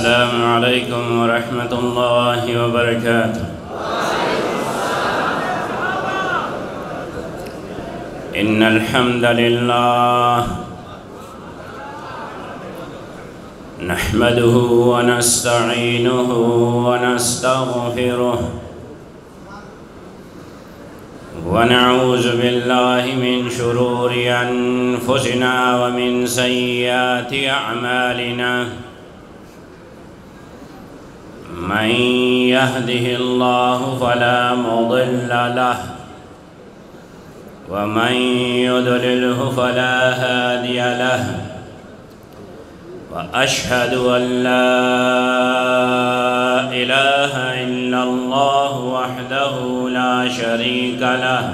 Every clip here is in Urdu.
السلام علیکم ورحمۃ اللہ وبرکاتہ۔ ان الحمد للہ نحمده ونستعینه ونستغفره ونعوذ باللہ من شرور انفسنا ومن سیئات اعمالنا من يهده الله فلا مضل له ومن يضلله فلا هادي له وأشهد أن لا إله إلا الله وحده لا شريك له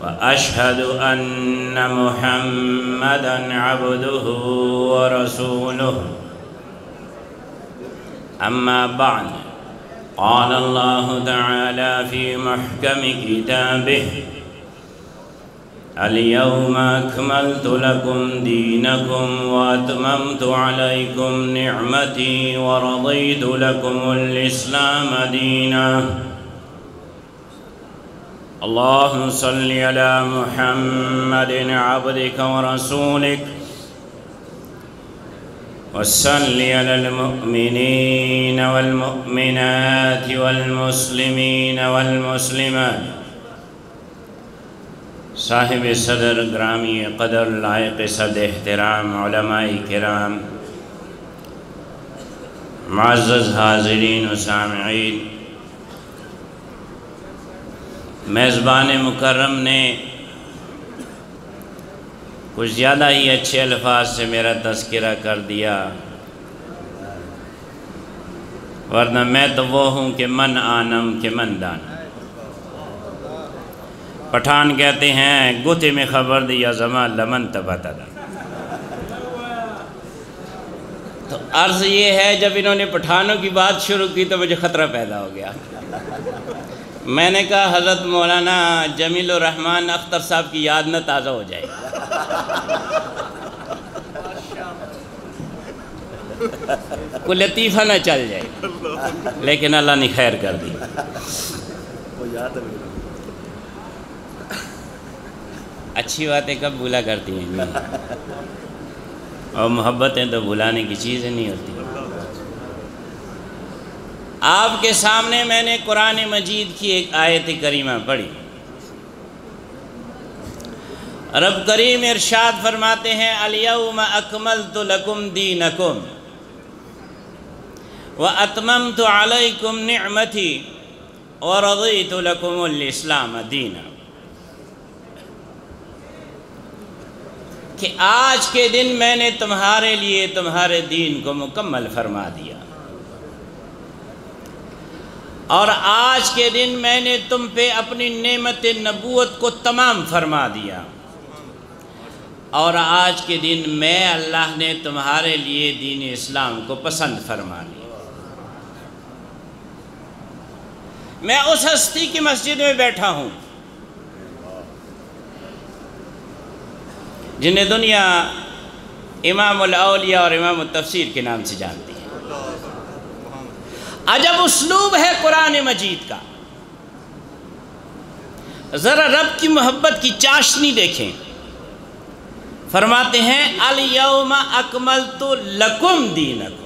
وأشهد أن محمدًا عبده ورسوله أما بعد قال الله تعالى في محكم كتابه اليوم أكملت لكم دينكم وأتممت عليكم نعمتي ورضيت لكم الإسلام دينا اللهم صل على محمد عبدك ورسولك وصل على المؤمنين والمؤمنات والمسلمين والمسلمات۔ صاحب صدر گرامی قدر لائق صد احترام علماء کرام، معزز حاضرین و سامعین، میزبان مکرم نے کچھ زیادہ ہی اچھے الفاظ سے میرا تذکرہ کر دیا، ورنہ میں تو وہ ہوں کہ من آنم کہ من دانم۔ پٹھان کہتے ہیں گوتے میں خبر دیا زمان لمن تبتا دا۔ تو عرض یہ ہے جب انہوں نے پٹھانوں کی بات شروع کی تو مجھے خطرہ پیدا ہو گیا۔ میں نے کہا حضرت مولانا جمیل الرحمن اختر صاحب کی یاد نہ تازہ ہو جائے، کوئی لطیفہ نہ چل جائے، لیکن اللہ نے خیر کر دی۔ اچھی باتیں کب بھولا کرتی ہیں، اور محبتیں تو بھلانے کی چیزیں نہیں ہوتی۔ آپ کے سامنے میں نے قرآن مجید کی ایک آیت کریمہ پڑھی۔ رب کریم ارشاد فرماتے ہیں الیوم اکملت لکم دینکم واتممت علیکم نعمتی ورضیت لکم الاسلام دینا، کہ آج کے دن میں نے تمہارے لیے تمہارے دین کو مکمل فرما دیا، اور آج کے دن میں نے تم پہ اپنی نعمت نبوت کو تمام فرما دیا، اور آج کے دن میں اللہ نے تمہارے لیے دین اسلام کو پسند فرما لیا۔ میں اس ہستی کی مسجد میں بیٹھا ہوں جنہیں دنیا امام الاولیاء اور امام التفسیر کے نام سے جانتی ہے۔ عجب اسلوب ہے قرآن مجید کا، ذرا رب کی محبت کی چاشنی دیکھیں۔ فرماتے ہیں الیوم اکملت لکم دینکم،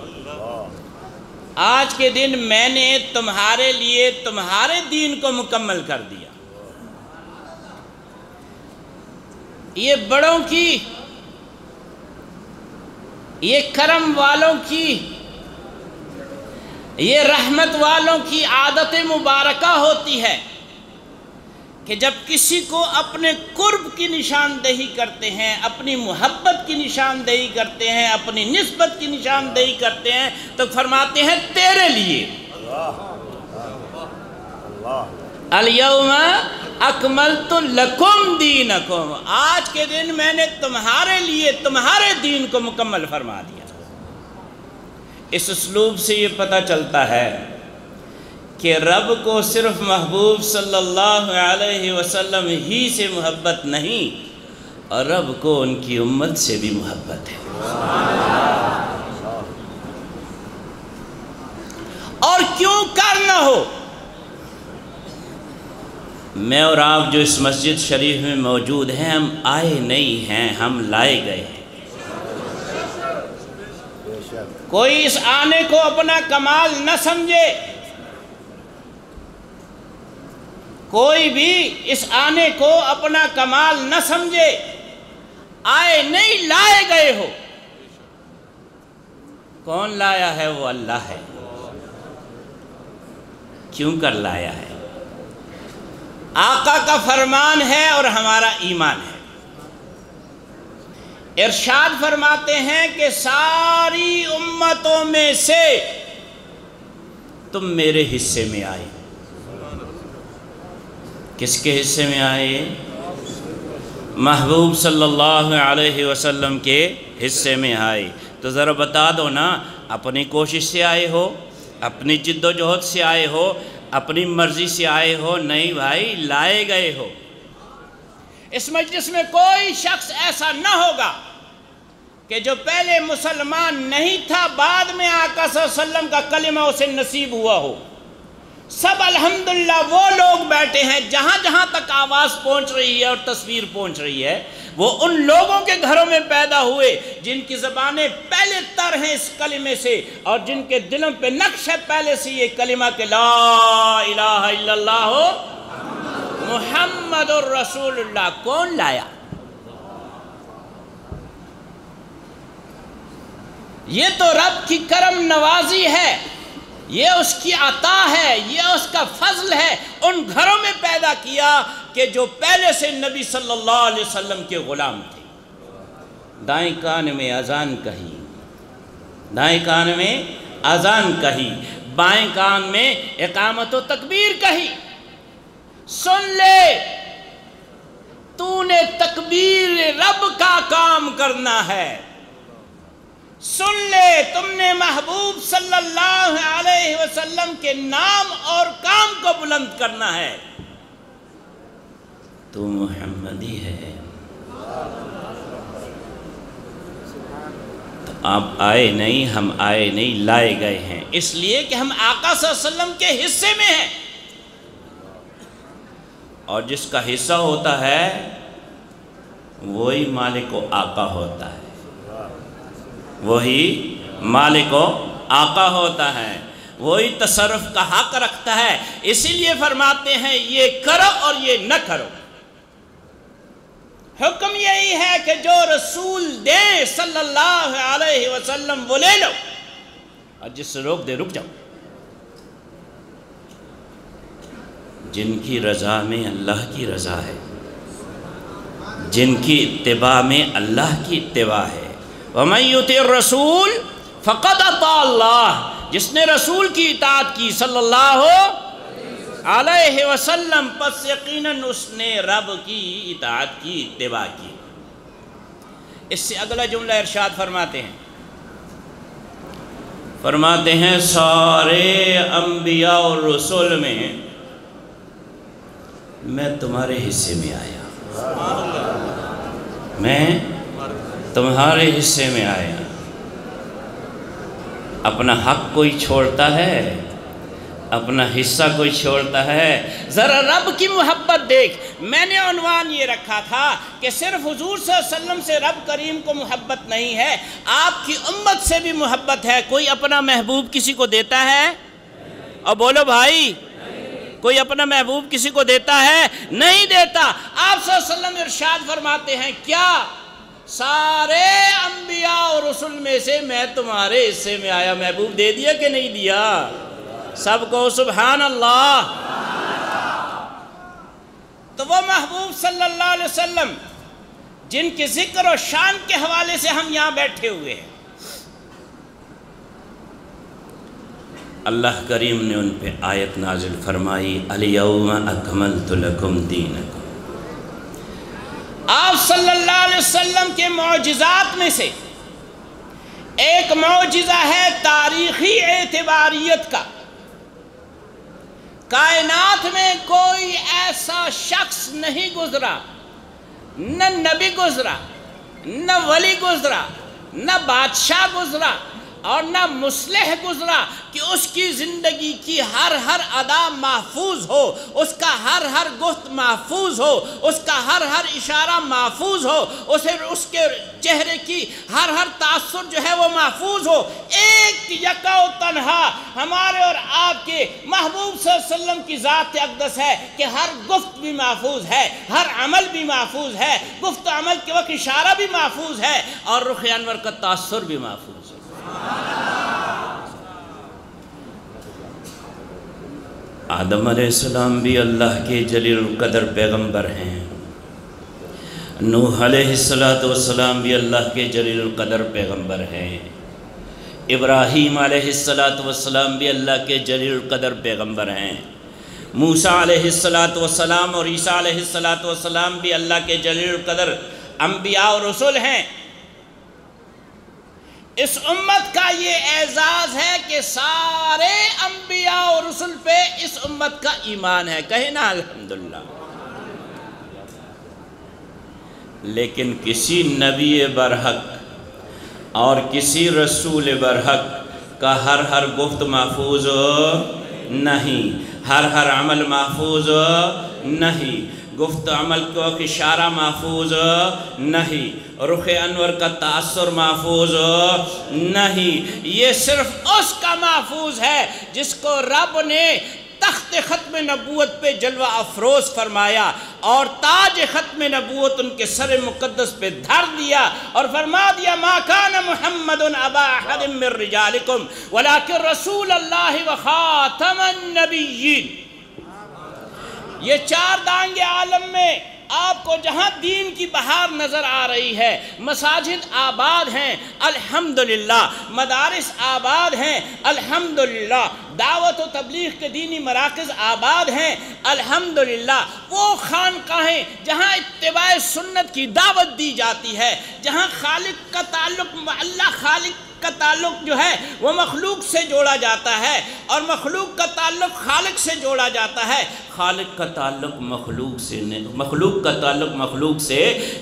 آج کے دن میں نے تمہارے لیے تمہارے دین کو مکمل کر دیا۔ یہ بڑوں کی، یہ کرم والوں کی، یہ رحمت والوں کی عادت مبارکہ ہوتی ہے کہ جب کسی کو اپنے قرب کی نشاندہی کرتے ہیں، اپنی محبت کی نشاندہی کرتے ہیں، اپنی نسبت کی نشاندہی کرتے ہیں تو فرماتے ہیں تیرے لیے الیوم اکملت لکم دینکم، آج کے دن میں نے تمہارے لیے تمہارے دین کو مکمل فرما دیا۔ اس اسلوب سے یہ پتہ چلتا ہے کہ رب کو صرف محبوب صلی اللہ علیہ وسلم ہی سے محبت نہیں، اور رب کو ان کی امت سے بھی محبت ہے۔ اور کیوں کر نہ ہو؟ میں اور آپ جو اس مسجد شریف میں موجود ہیں، ہم آئے نہیں ہیں، ہم لائے گئے ہیں۔ کوئی اس آنے کو اپنا کمال نہ سمجھے، کوئی بھی اس آنے کو اپنا کمال نہ سمجھے۔ آئے نہیں، لائے گئے ہو۔ کون لایا ہے؟ وہ اللہ ہے۔ کیوں کر لایا ہے؟ آقا کا فرمان ہے اور ہمارا ایمان ہے۔ ارشاد فرماتے ہیں کہ ساری امتوں میں سے تم میرے حصے میں آئے۔ کس کے حصے میں آئے؟ محبوب صلی اللہ علیہ وسلم کے حصے میں آئے۔ تو ذرا بتا دو نا، اپنی کوشش سے آئے ہو، اپنی جد و جہد سے آئے ہو، اپنی مرضی سے آئے ہو؟ نہیں بھائی، لائے گئے ہو۔ اس مجلس میں کوئی شخص ایسا نہ ہوگا کہ جو پہلے مسلمان نہیں تھا، بعد میں آقا صلی اللہ علیہ وسلم کا کلمہ اسے نصیب ہوا ہو۔ سب الحمدللہ وہ لوگ بیٹھے ہیں، جہاں جہاں تک آواز پہنچ رہی ہے اور تصویر پہنچ رہی ہے، وہ ان لوگوں کے گھروں میں پیدا ہوئے جن کی زبانیں پہلے تر ہیں اس کلمے سے، اور جن کے دلوں پہ نقش ہے پہلے سے یہ کلمہ کہ لا الہ الا اللہ محمد الرسول اللہ۔ کون لایا؟ یہ تو رب کی کرم نوازی ہے، یہ اس کی عطا ہے، یہ اس کا فضل ہے۔ ان گھروں میں پیدا کیا کہ جو پہلے سے نبی صلی اللہ علیہ وسلم کے غلام تھے۔ دائیں کان میں اذان کہی، دائیں کان میں اذان کہی، بائیں کان میں اقامت و تکبیر کہی۔ سن لے، تو نے تکبیر رب کا کام کرنا ہے۔ سن لے، تم نے محبوب صلی اللہ علیہ وسلم کے نام اور کام کو بلند کرنا ہے۔ تو محمدی ہے۔ تو آپ آئے نہیں، ہم آئے نہیں، لائے گئے ہیں، اس لیے کہ ہم آقا صلی اللہ علیہ وسلم کے حصے میں ہیں۔ اور جس کا حصہ ہوتا ہے وہی مالک و آقا ہوتا ہے، وہی مالک و آقا ہوتا ہے، وہی تصرف کا حق رکھتا ہے۔ اسی لیے فرماتے ہیں یہ کرو اور یہ نہ کرو۔ حکم یہی ہے کہ جو رسول دیں صلی اللہ علیہ وسلم وہ لے لو، اور جس سے روک دے رک جاؤ۔ جن کی رضا میں اللہ کی رضا ہے، جن کی اتباع میں اللہ کی اتباع ہے۔ وَمَن يُطِعِ الرَّسُولَ فَقَدْ أَطَاعَ اللَّهَ، جس نے رسول کی اطاعت کی صلی اللہ علیہ وسلم، پس یقیناً اس نے رب کی اطاعت کی، اتباع کی۔ اس سے اگلا جملہ ارشاد فرماتے ہیں، فرماتے ہیں سارے انبیاء اور رسول میں تمہارے حصے میں آیا، میں تمہارے حصے میں آیا۔ اپنا حق کوئی چھوڑتا ہے؟ اپنا حصہ کوئی چھوڑتا ہے؟ ذرا رب کی محبت دیکھ۔ میں نے عنوان یہ رکھا تھا کہ صرف حضور صلی اللہ علیہ وسلم سے رب کریم کو محبت نہیں ہے، آپ کی امت سے بھی محبت ہے۔ کوئی اپنا محبوب کسی کو دیتا ہے؟ اور بولو بھائی، کوئی اپنا محبوب کسی کو دیتا ہے؟ نہیں دیتا۔ آپ صلی اللہ علیہ وسلم ارشاد فرماتے ہیں کیا؟ سارے انبیاء اور رسول میں سے میں تمہارے حصے میں آیا۔ محبوب دے دیا کہ نہیں دیا؟ سب کو سبحان اللہ۔ تو وہ محبوب صلی اللہ علیہ وسلم جن کے ذکر و شان کے حوالے سے ہم یہاں بیٹھے ہوئے ہیں، اللہ کریم نے ان پہ آیت نازل فرمائی، الیوم اکملت لکم دینکم۔ آپ صلی اللہ علیہ وسلم کے معجزات میں سے ایک معجزہ ہے تاریخی اعتباریت کا۔ کائنات میں کوئی ایسا شخص نہیں گزرا، نہ نبی گزرا، نہ ولی گزرا، نہ بادشاہ گزرا، اور نہ مصلح گزرا کہ اس کی زندگی کی ہر ادا محفوظ ہو، اس کا ہر گفت محفوظ ہو، اس کا ہر اشارہ محفوظ ہو، اس کے چہرے کی ہر تاثر جو ہے وہ محفوظ ہو۔ ایک یکا و تنہا ہمارے اور آپ کے محبوب صلی اللہ علیہ وسلم کی ذات اقدس ہے کہ ہر گفت بھی محفوظ ہے، ہر عمل بھی محفوظ ہے، گفت و عمل کے وقت اشارہ بھی محفوظ ہے اور رخ انور کا تاثر بھی محفوظ ہے۔ آدم علیہ السلام بھی اللہ کے جلیل القدر پیغمبر ہیں، نوح علیہ السلام بھی اللہ کے جلیل القدر پیغمبر ہیں، ابراہیم علیہ السلام بھی اللہ کے جلیل القدر پیغمبر ہیں، موسیٰ علیہ السلام اور عیسیٰ علیہ السلام بھی اللہ کے جلیل القدر انبیاء اور رسول ہیں۔ اس امت کا یہ اعزاز ہے کہ سارے انبیاء اور رسول پہ اس امت کا ایمان ہے، کہیں نا الحمدللہ۔ لیکن کسی نبی برحق اور کسی رسول برحق کا ہر گفت محفوظ نہیں، ہر عمل محفوظ نہیں، گفت عمل کو اشارہ محفوظ نہیں، رخ انور کا تاثر محفوظ نہیں۔ یہ صرف اس کا محفوظ ہے جس کو رب نے تخت ختم نبوت پہ جلوہ افروز فرمایا اور تاج ختم نبوت ان کے سر مقدس پہ دھر دیا اور فرما دیا ما کان محمد ابا احد من رجالکم ولکن رسول اللہ وخاتم النبیین۔ یہ چار دانگ عالم میں آپ کو جہاں دین کی بہار نظر آ رہی ہے، مساجد آباد ہیں الحمدللہ، مدارس آباد ہیں الحمدللہ، دعوت و تبلیغ کے دینی مراکز آباد ہیں الحمدللہ، وہ خانقاہیں جہاں اتباع سنت کی دعوت دی جاتی ہے، جہاں خالق کا تعلق اللہ خالق کا تعلق جو ہے وہ مخلوق سے جوڑا جاتا ہے اور مخلوق کا تعلق خالق سے جوڑا جاتا ہے، خالق کا تعلق مخلوق سے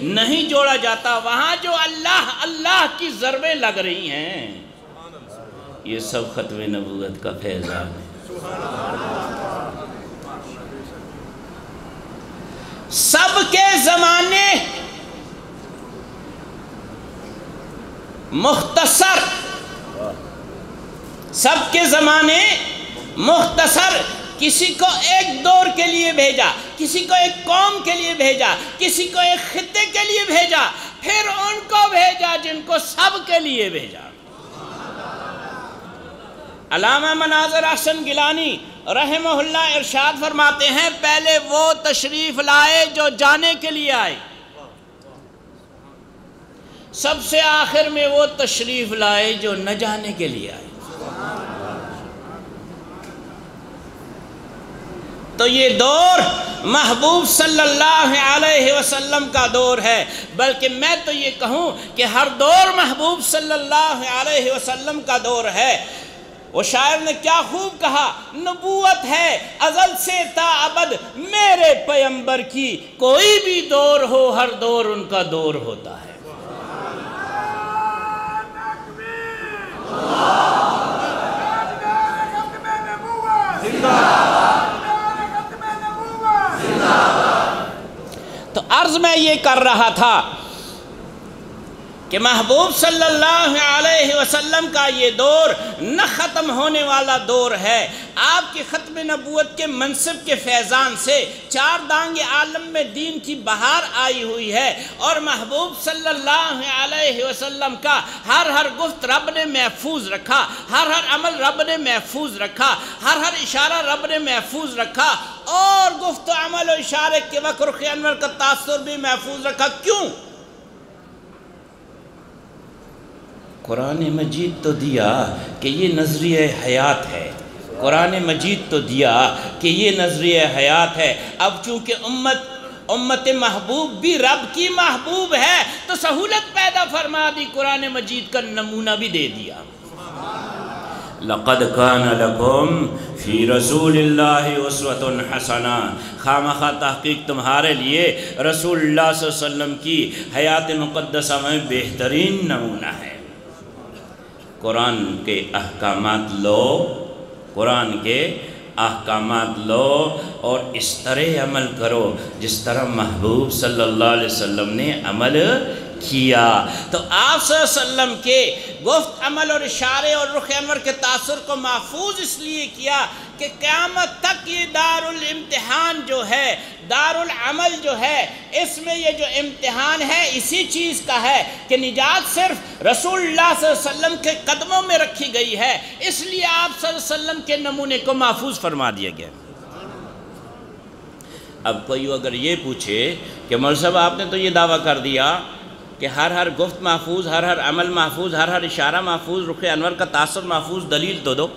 نہیں جوڑا جاتا، وہاں جو اللہ کی ضربیں لگ رہی ہیں یہ سب ختم نبوت کا فیضان ہے۔ سب کے زمانے مختصر، سب کے زمانے مختصر، کسی کو ایک دور کے لیے بھیجا، کسی کو ایک قوم کے لیے بھیجا، کسی کو ایک خطے کے لیے بھیجا، پھر ان کو بھیجا جن کو سب کے لیے بھیجا۔ علامہ مناظر احسن گیلانی رحمہ اللہ ارشاد فرماتے ہیں پہلے وہ تشریف لائے جو جانے کے لیے آئے، سب سے آخر میں وہ تشریف لائے جو نہ جانے کے لیے آئے۔ تو یہ دور محبوب صلی اللہ علیہ وسلم کا دور ہے، بلکہ میں تو یہ کہوں کہ ہر دور محبوب صلی اللہ علیہ وسلم کا دور ہے۔ وہ شاعر نے کیا خوب کہا، نبوت ہے ازل سے تا ابد میرے پیمبر کی، کوئی بھی دور ہو ہر دور ان کا دور ہوتا ہے۔ تو عرض میں یہ کر رہا تھا کہ محبوب صلی اللہ علیہ وسلم کا یہ دور نہ ختم ہونے والا دور ہے۔ آپ کی ختم نبوت کے منصب کے فیضان سے چار دانگ عالم میں دین کی بہار آئی ہوئی ہے اور محبوب صلی اللہ علیہ وسلم کا ہر گفت رب نے محفوظ رکھا، ہر عمل رب نے محفوظ رکھا، ہر اشارہ رب نے محفوظ رکھا اور گفت و عمل و اشارے کے وقت رخ انور کا تاثر بھی محفوظ رکھا۔ کیوں؟ قرآن مجید تو دیا کہ یہ نظریہ حیات ہے، قرآن مجید تو دیا کہ یہ نظریہ حیات ہے۔ اب چونکہ امت محبوب بھی رب کی محبوب ہے تو سہولت پیدا فرما دی، قرآن مجید کا نمونہ بھی دے دیا۔ لَقَدْ كَانَ لَكُمْ فِي رَسُولِ اللَّهِ أُسْوَةٌ حَسَنَةٌ، خامخواہ تحقیق تمہارے لیے رسول اللہ صلی اللہ علیہ وسلم کی حیات مقدسہ میں بہترین نمونہ ہے۔ قرآن کے احکامات لو، قرآن کے احکامات لو اور اس طرح عمل کرو جس طرح محبوب صلی اللہ علیہ وسلم نے عمل کیا۔ تو آپ صلی اللہ علیہ وسلم کے گفت، عمل اور اشارے اور رخ انور کے تاثر کو محفوظ اس لیے کیا کہ قیامت تک یہ دار الامتحان جو ہے، دار العمل جو ہے، اس میں یہ جو امتحان ہے اسی چیز کا ہے کہ نجات صرف رسول اللہ صلی اللہ علیہ وسلم کے قدموں میں رکھی گئی ہے، اس لیے آپ صلی اللہ علیہ وسلم کے نمونے کو محفوظ فرما دیا گیا۔ اب کوئی اگر یہ پوچھے کہ مولوی صاحب آپ نے تو یہ دعویٰ کر دیا کہ ہر گفت محفوظ، ہر عمل محفوظ، ہر اشارہ محفوظ، رخ انور کا تاثر محفوظ، دلیل تو دو۔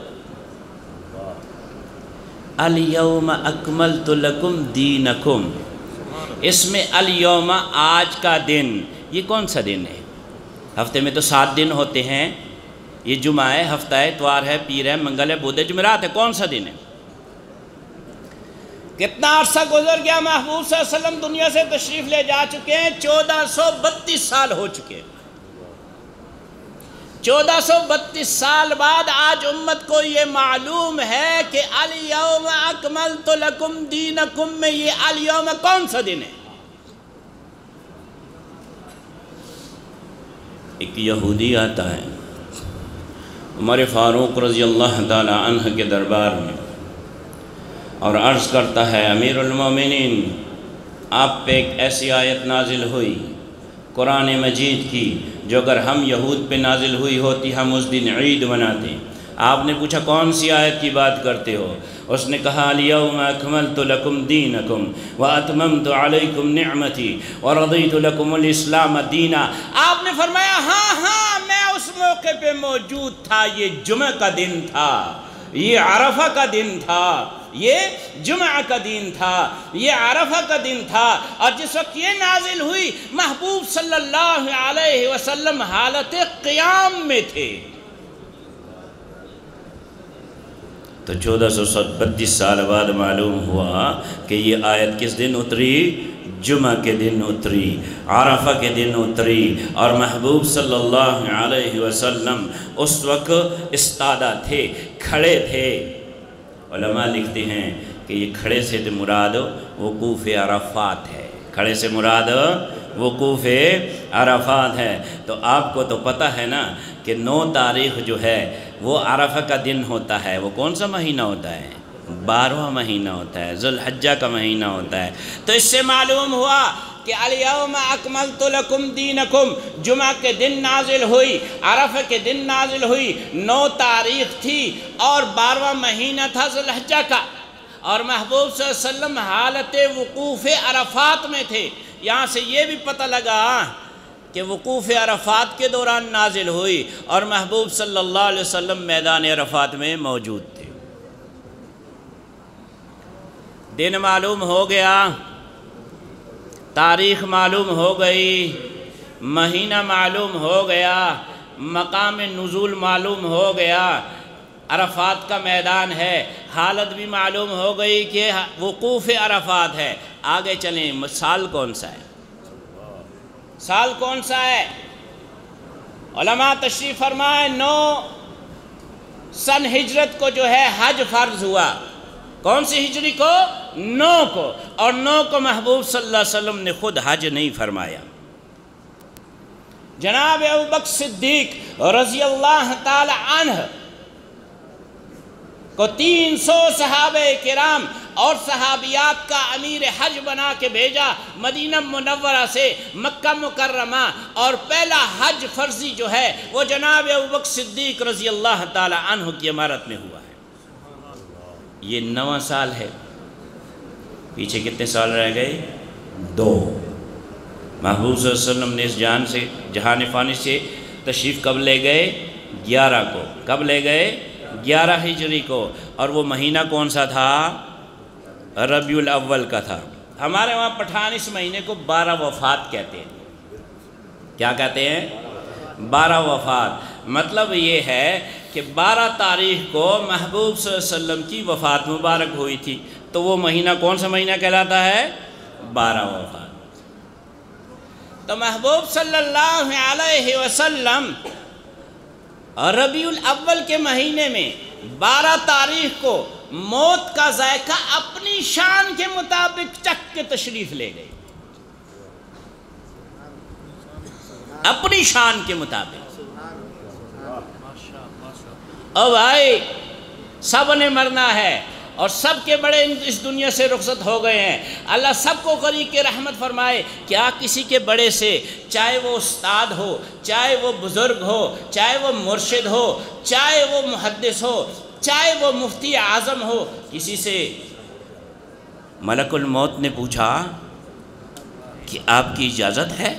الیوم اکملت لکم دینکم، اس میں الیوم آج کا دن، یہ کون سا دن ہے؟ ہفتے میں تو 7 دن ہوتے ہیں، یہ جمعہ ہے، ہفتہ ہے، اتوار ہے، پیر ہے، منگل ہے، بدھ ہے، جمعرات ہے، کون سا دن ہے؟ کتنا عرصہ گزر گیا، محبوب صلی اللہ علیہ وسلم دنیا سے تشریف لے جا چکے ہیں، 1432 سال ہو چکے ہیں۔ 1432 سال بعد آج امت کو یہ معلوم ہے کہ الیوم اکملت لکم دینکم میں یہ الیوم کون سا دن ہے؟ ایک یہودی آتا ہے عمر فاروق رضی اللہ تعالی عنہ کے دربار میں اور عرض کرتا ہے، امیر المومنین، آپ پہ ایک ایسی آیت نازل ہوئی قرآن مجید کی جو اگر ہم یہود پہ نازل ہوئی ہوتی ہم اس دن عید مناتے۔ آپ نے پوچھا کون سی آیت کی بات کرتے ہو؟ اس نے کہا الیوم اکملت لکم دینکم واتممت علیکم نعمتی ورضیت لکم الاسلام دینا۔ آپ نے فرمایا ہاں میں اس موقع پہ موجود تھا، یہ جمعہ کا دن تھا، یہ عرفہ کا دن تھا، یہ جمعہ کا دن تھا، یہ عرفہ کا دن تھا، اور جس وقت یہ نازل ہوئی محبوب صلی اللہ علیہ وسلم حالت قیام میں تھے۔ تو 1432 سال بعد معلوم ہوا کہ یہ آیت کس دن اتری؟ جمعہ کے دن اتری، عرفہ کے دن اتری، اور محبوب صلی اللہ علیہ وسلم اس وقت استادہ تھے، کھڑے تھے۔ علماء لکھتے ہیں کہ یہ کھڑے سے مراد وقوف عرفات ہے، کھڑے سے مراد وقوف عرفات ہے۔ تو آپ کو تو پتہ ہے نا کہ 9 تاریخ جو ہے وہ عرفہ کا دن ہوتا ہے، وہ کون سا مہینہ ہوتا ہے؟ 12واں مہینہ ہوتا ہے، ذو الحجہ کا مہینہ ہوتا ہے۔ تو اس سے معلوم ہوا کہ الیوم اکملت لکم دینکم جمعہ کے دن نازل ہوئی، عرفہ کے دن نازل ہوئی، 9 تاریخ تھی اور 12واں مہینہ تھا ذو الحجہ کا، اور محبوب صلی اللہ علیہ وسلم حالت وقوف عرفات میں تھے۔ یہاں سے یہ بھی پتہ لگا کہ وقوف عرفات کے دوران نازل ہوئی اور محبوب صلی اللہ علیہ وسلم میدان عرفات میں موجود تھے۔ دن معلوم ہو گیا، تاریخ معلوم ہو گئی، مہینہ معلوم ہو گیا، مقام نزول معلوم ہو گیا، عرفات کا میدان ہے، حالت بھی معلوم ہو گئی کہ وقوف عرفات ہے۔ آگے چلیں، سال کون سا ہے؟ سال کون سا ہے؟ علماء تشریف فرمائے 9 سن ہجرت کو جو ہے حج فرض ہوا۔ کون سی ہجری کو؟ 9 کو، اور 9 کو محبوب صلی اللہ علیہ وسلم نے خود حج نہیں فرمایا۔ جناب ابوبکر صدیق رضی اللہ تعالی عنہ کو 300 صحابہ کرام اور صحابیات کا امیر حج بنا کے بھیجا مدینہ منورہ سے مکہ مکرمہ، اور پہلا حج فرضی جو ہے وہ جناب ابوبکر صدیق رضی اللہ تعالی عنہ کی امارت میں ہوا ہے۔ یہ 9واں سال ہے۔ پیچھے کتنے سال رہ گئے؟ 2۔ محبوب صلی اللہ علیہ وسلم نے اس جہان فانی سے تشریف کب لے گئے؟ 11 کو۔ کب لے گئے؟ 11 ہجری کو، اور وہ مہینہ کون سا تھا؟ ربیع الاول کا تھا۔ ہمارے وہاں پٹھان اس مہینے کو 12 وفات کہتے ہیں۔ کیا کہتے ہیں؟ 12 وفات۔ مطلب یہ ہے کہ 12 تاریخ کو محبوب صلی اللہ علیہ وسلم کی وفات مبارک ہوئی تھی، تو وہ مہینہ کون سا مہینہ کہلاتا ہے؟ 12 وفات۔ تو محبوب صلی اللہ علیہ وسلم اور ربیع الاول کے مہینے میں 12 تاریخ کو موت کا ذائقہ اپنی شان کے مطابق چکھ کے تشریف لے گئے، اپنی شان کے مطابق۔ اب آئے سب نے مرنا ہے اور سب کے بڑے اس دنیا سے رخصت ہو گئے ہیں۔ اللہ سب کو قریب کے رحمت فرمائے۔ کیا کسی کے بڑے سے، چاہے وہ استاد ہو، چاہے وہ بزرگ ہو، چاہے وہ مرشد ہو، چاہے وہ محدث ہو، چاہے وہ مفتی اعظم ہو، کسی سے ملک الموت نے پوچھا کہ آپ کی اجازت ہے؟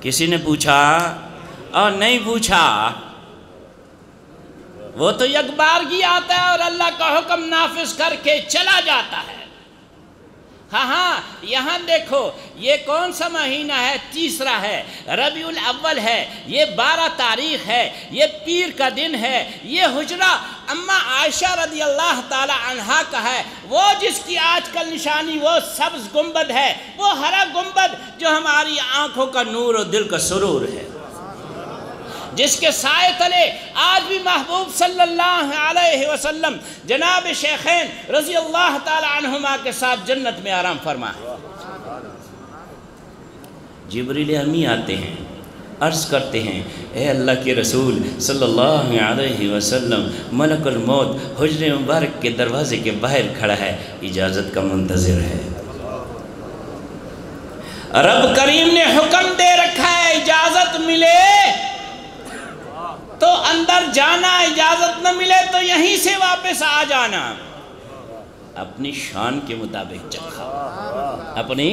کسی نے پوچھا؟ اور نہیں پوچھا، وہ تو یک بارگی آتا ہے اور اللہ کا حکم نافذ کر کے چلا جاتا ہے۔ ہاں یہاں دیکھو، یہ کون سا مہینہ ہے؟ تیسرا ہے، ربیع الاول ہے، یہ 12 تاریخ ہے، یہ پیر کا دن ہے، یہ حجرہ اماں عائشہ رضی اللہ تعالی عنہا کا ہے، وہ جس کی آج کل نشانی وہ سبز گنبد ہے، وہ ہرا گنبد جو ہماری آنکھوں کا نور اور دل کا سرور ہے، جس کے سائے تلے آج بھی محبوب صلی اللہ علیہ وسلم جناب شیخین رضی اللہ تعالی عنہما کے ساتھ جنت میں آرام فرما ہے۔ جبریل امی آتے ہیں، عرض کرتے ہیں، اے اللہ کے رسول صلی اللہ علیہ وسلم، ملک الموت حجر مبارک کے دروازے کے باہر کھڑا ہے، اجازت کا منتظر ہے۔ رب کریم نے حکم دے رکھا ہے، اجازت ملے تو اندر جانا، اجازت نہ ملے تو یہیں سے واپس آ جانا۔ اپنی شان کے مطابق چکھا، اپنی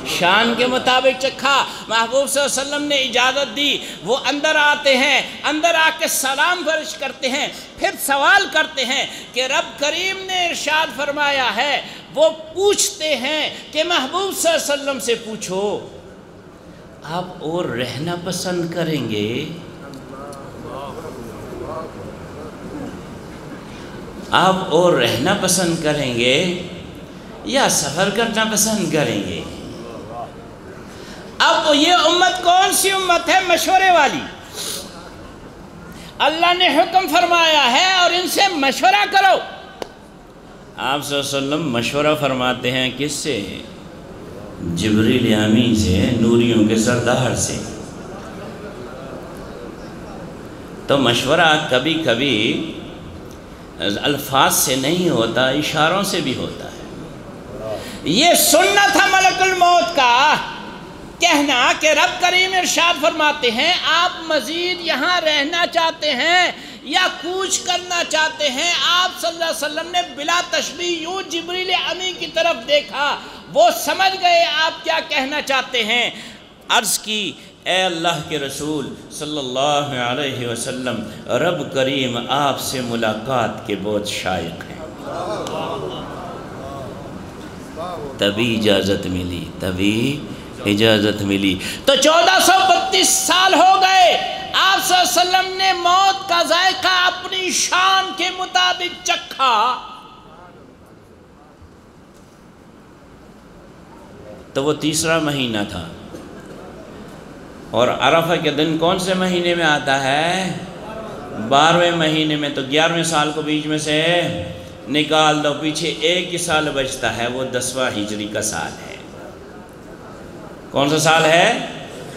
شان کے مطابق چکھا۔ محبوب صلی اللہ علیہ وسلم نے اجازت دی، وہ اندر آتے ہیں، اندر آ کے سلام فرش کرتے ہیں، پھر سوال کرتے ہیں کہ رب کریم نے ارشاد فرمایا ہے، وہ پوچھتے ہیں کہ محبوب صلی اللہ علیہ وسلم سے پوچھو آپ اور رہنا پسند کریں گے آپ اور رہنا پسند کریں گے یا سفر کرنا پسند کریں گے؟ اب یہ امت کون سی امت ہے؟ مشورے والی۔ اللہ نے حکم فرمایا ہے اور ان سے مشورہ کرو۔ آپ صلی اللہ علیہ وسلم مشورہ فرماتے ہیں کس سے؟ جبریل امین سے، نوریوں کے سردار سے۔ تو مشورہ کبھی کبھی الفاظ سے نہیں ہوتا، اشاروں سے بھی ہوتا ہے۔ یہ سننا تھا ملک الموت کا کہنا کہ رب کریم ارشاد فرماتے ہیں آپ مزید یہاں رہنا چاہتے ہیں یا کوچ کرنا چاہتے ہیں۔ آپ صلی اللہ علیہ وسلم نے بلا تشبیہ یوں جبریل امی کی طرف دیکھا، وہ سمجھ گئے آپ کیا کہنا چاہتے ہیں۔ عرض کی، اے اللہ کے رسول صلی اللہ علیہ وسلم، رب کریم آپ سے ملاقات کے بہت شائق ہیں۔ تبھی اجازت ملی، تبھی اجازت ملی۔ تو 1432 سال ہو گئے، آپ صلی اللہ علیہ وسلم نے موت کا ذائقہ اپنی شان کے مطابق چکھا۔ تو وہ تیسرا مہینہ تھا، اور عرفہ کے دن کون سے مہینے میں آتا ہے؟ 12ویں مہینے میں۔ تو 11ویں سال کو بیچ میں سے نکال دو، پیچھے ایک ہی سال بچتا ہے، وہ 10واں ہجری کا سال ہے۔ کون سا سال ہے؟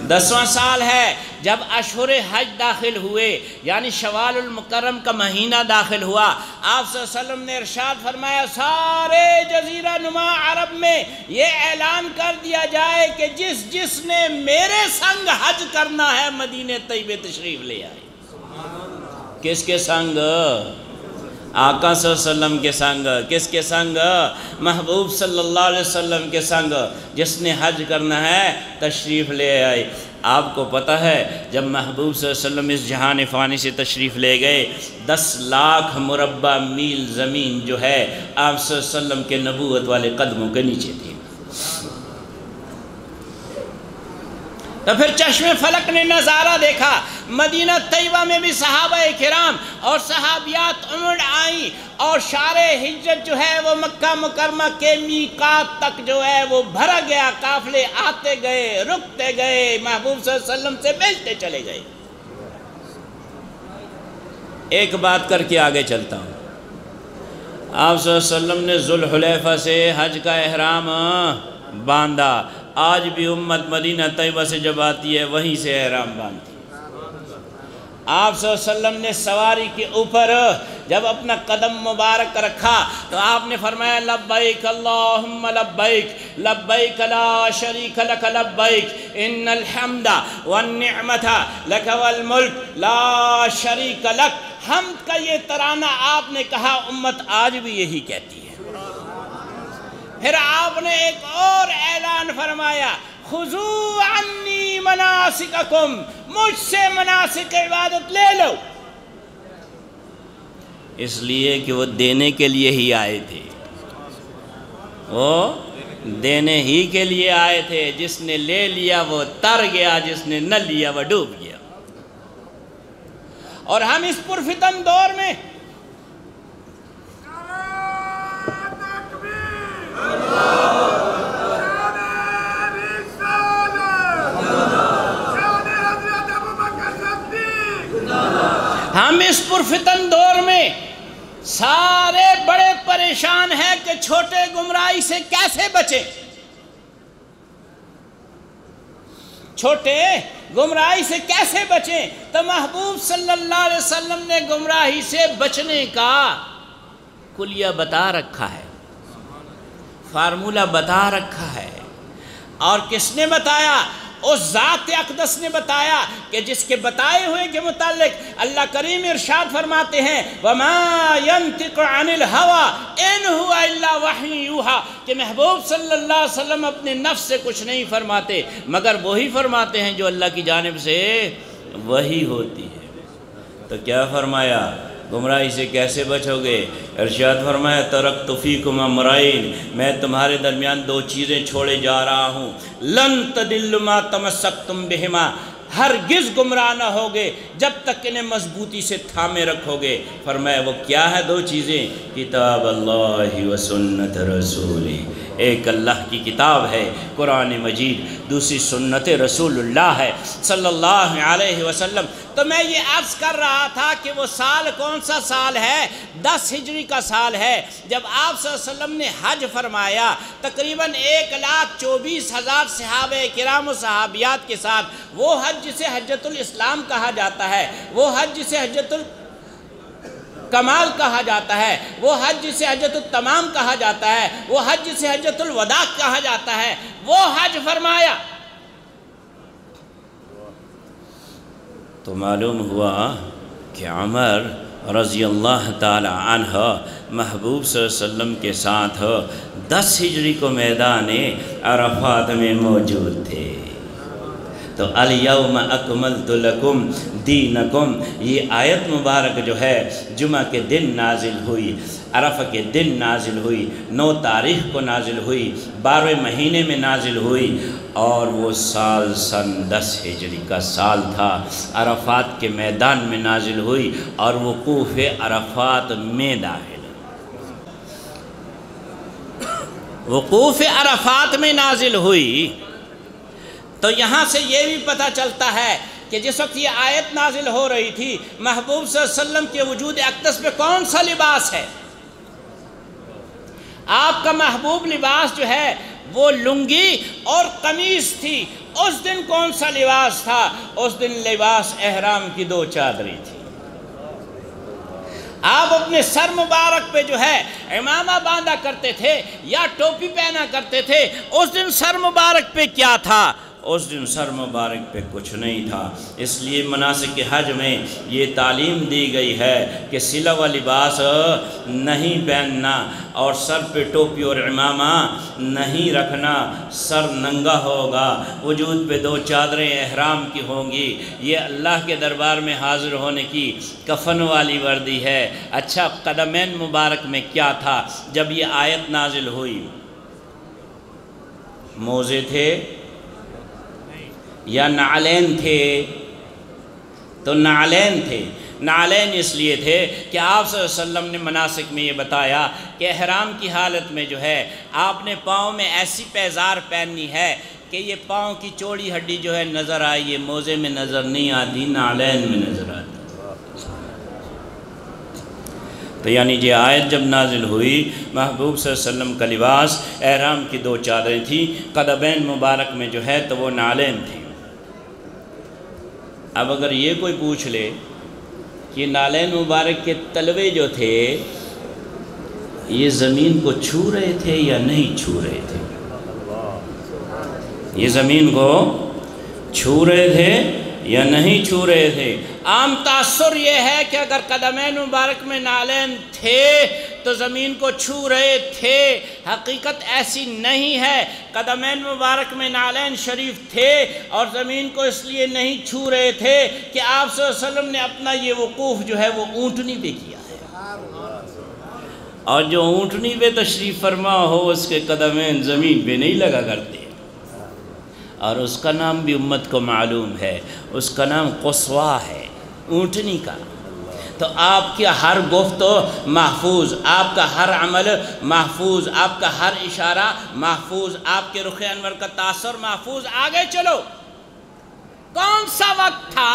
10واں سال ہے۔ جب اشہر حج داخل ہوئے، یعنی شوال المکرم کا مہینہ داخل ہوا، آپ صلی اللہ علیہ وسلم نے ارشاد فرمایا سارے جزیرہ نما عرب میں یہ اعلان کر دیا جائے کہ جس جس نے میرے سنگ حج کرنا ہے مدینہ طیبہ تشریف لے آئے۔ کس کے سنگ؟ آقا صلی اللہ علیہ وسلم کے سنگ۔ کس کے سنگ؟ محبوب صلی اللہ علیہ وسلم کے سنگ۔ جس نے حج کرنا ہے تشریف لے آئے۔ آپ کو پتہ ہے جب محبوب صلی اللہ علیہ وسلم اس جہان فانی سے تشریف لے گئے، 10 لاکھ مربع میل زمین جو ہے آپ صلی اللہ علیہ وسلم کے نبوت والے قدموں کے نیچے تھی۔ تو پھر چشم فلک نے نظارہ دیکھا، مدینہ طیبہ میں بھی صحابہ کرام اور صحابیات عمر آئیں، اور شار ہجرت جو ہے وہ مکہ مکرمہ کے میقات تک جو ہے وہ بھرا گیا، قافلے آتے گئے، رکتے گئے، محبوب صلی اللہ علیہ وسلم سے ملتے چلے گئے۔ ایک بات کر کے آگے چلتا ہوں۔ آپ صلی اللہ علیہ وسلم نے ذوالحلیفہ سے حج کا احرام باندھا، آج بھی امت مدینہ طیبہ سے جب آتی ہے وہیں سے احرام باندھتی ہے۔ آپ صلی اللہ علیہ وسلم نے سواری کے اوپر جب اپنا قدم مبارک رکھا تو آپ نے فرمایا لبیک اللہم لبیک لبیک لا شریک لک لبیک ان الحمد والنعمت لک والملک لا شریک لک۔ حمد کا یہ ترانہ آپ نے کہا، امت آج بھی یہی کہتی ہے۔ پھر آپ نے ایک اور اعلان فرمایا خذوا عنی مناسککم، مجھ سے مناسک عبادت لے لو، اس لیے کہ وہ دینے کے لیے ہی آئے تھے، وہ دینے ہی کے لیے آئے تھے۔ جس نے لے لیا وہ تر گیا، جس نے نہ لیا وہ ڈوب گیا۔ اور ہم اس پرفتن دور میں سارے بڑے پریشان ہیں کہ چھوٹے گمراہی سے کیسے بچیں، چھوٹے گمراہی سے کیسے بچیں۔ تو محبوب صلی اللہ علیہ وسلم نے گمراہی سے بچنے کا کلیہ بتا رکھا ہے، فارمولہ بتا رکھا ہے۔ اور کس نے بتایا؟ اس ذات اقدس نے بتایا کہ جس کے بتائے ہوئے کے متعلق اللہ کریم ارشاد فرماتے ہیں وَمَا يَنْتِقُ عَنِ الْهَوَىٰ إِنْ هُوَ إِلَّا وَحْيٌ يُوحَىٰ، کہ محبوب صلی اللہ علیہ وسلم اپنے نفس سے کچھ نہیں فرماتے مگر وہی فرماتے ہیں جو اللہ کی جانب سے وحی ہوتی ہے۔ تو کیا فرمایا؟ گمراہی سے کیسے بچو گے؟ ارشاد فرمایا ترکت فیکم امرین، میں تمہارے درمیان دو چیزیں چھوڑے جا رہا ہوں، لن تدلوا ما تمسکتم بہما، ہرگز گمراہ نہ ہوگے جب تک انہیں مضبوطی سے تھامے رکھو گے۔ فرمایا وہ کیا ہے دو چیزیں؟ کتاب اللہ و سنت رسولی، ایک اللہ کی کتاب ہے قرآن مجید، دوسری سنت رسول اللہ ہے صلی اللہ علیہ وسلم۔ تو میں یہ عرض کر رہا تھا کہ وہ سال کون سا سال ہے؟ 10 ہجری کا سال ہے، جب آپ صلی اللہ علیہ وسلم نے حج فرمایا، تقریباً 1,24,000 صحابہ کرام و صحابیات کے ساتھ، وہ حج جسے حجۃ الاسلام کہا جاتا ہے، وہ حج جسے حجۃ کمال کہا جاتا ہے، وہ حج جسے حجۃ التمام کہا جاتا ہے، وہ حج جسے حجۃ الوداع کہا جاتا ہے، وہ حج فرمایا تو معلوم ہوا کہ عمر رضی اللہ تعالی عنہ محبوب صلی اللہ علیہ وسلم کے ساتھ 10 ہجری کو میدان عرفات میں موجود تھے۔ تو الیوم اکملت لکم دینکم، یہ آیت مبارک جو ہے جمعہ کے دن نازل ہوئی، عرفہ کے دن نازل ہوئی، 9 تاریخ کو نازل ہوئی، 12ویں مہینے میں نازل ہوئی، اور وہ سال سن 10 ہجری کا سال تھا۔ عرفات کے میدان میں نازل ہوئی اور وقوف عرفات میں داخل، وقوف عرفات میں نازل ہوئی۔ تو یہاں سے یہ بھی پتہ چلتا ہے کہ جس وقت یہ آیت نازل ہو رہی تھی، محبوب صلی اللہ علیہ وسلم کے وجود اقدس پہ کون سا لباس ہے؟ آپ کا محبوب لباس جو ہے وہ لنگی اور قمیص تھی۔ اس دن کون سا لباس تھا؟ اس دن لباس احرام کی 2 چادریں تھی۔ آپ اپنے سر مبارک پہ جو ہے امامہ باندھا کرتے تھے یا ٹوپی پہنا کرتے تھے، اس دن سر مبارک پہ کیا تھا؟ اس دن سر مبارک پہ کچھ نہیں تھا۔ اس لیے مناسک حج میں یہ تعلیم دی گئی ہے کہ سلا و لباس نہیں پہننا اور سر پہ ٹوپی اور امامہ نہیں رکھنا، سر ننگا ہوگا، وجود پہ 2 چادریں احرام کی ہوں گی۔ یہ اللہ کے دربار میں حاضر ہونے کی کفن والی وردی ہے۔ اچھا، قدمین مبارک میں کیا تھا جب یہ آیت نازل ہوئی؟ موزے تھے یا نعلین تھے؟ تو نعلین تھے۔ نعلین اس لیے تھے کہ آپ صلی اللہ علیہ وسلم نے مناسک میں یہ بتایا کہ احرام کی حالت میں جو ہے آپ نے پاؤں میں ایسی پیزار پہننی ہے کہ یہ پاؤں کی چوڑی ہڈی جو ہے نظر آئی، یہ موزے میں نظر نہیں آتی، نعلین میں نظر آتی۔ تو یعنی یہ آیت جب نازل ہوئی، محبوب صلی اللہ علیہ وسلم کا لباس احرام کی 2 چادریں تھیں، قدمین مبارک میں جو ہے تو وہ نالین تھیں۔ اب اگر یہ کوئی پوچھ لے کہ نالین مبارک کے تلوے جو تھے یہ زمین کو چھو رہے تھے یا نہیں چھو رہے تھے، یہ زمین کو چھو رہے تھے یا نہیں چھو رہے تھے؟ عام تاثر یہ ہے کہ اگر قدمین مبارک میں نالین تھے تو زمین کو چھو رہے تھے۔ حقیقت ایسی نہیں ہے، قدمین مبارک میں نالین شریف تھے اور زمین کو اس لیے نہیں چھو رہے تھے کہ آپ صلی اللہ علیہ وسلم نے اپنا یہ وقوف جو ہے وہ اونٹنی پہ کیا ہے، اور جو اونٹنی پہ تشریف فرما ہو اس کے قدمین زمین پہ نہیں لگا کرتے، اور اس کا نام بھی امت کو معلوم ہے، اس کا نام قصوا ہے، اونٹنی کا۔ تو آپ کی ہر گفت محفوظ، آپ کا ہر عمل محفوظ، آپ کا ہر اشارہ محفوظ، آپ کے رخ انور کا تاثر محفوظ۔ آگے چلو، کون سا وقت تھا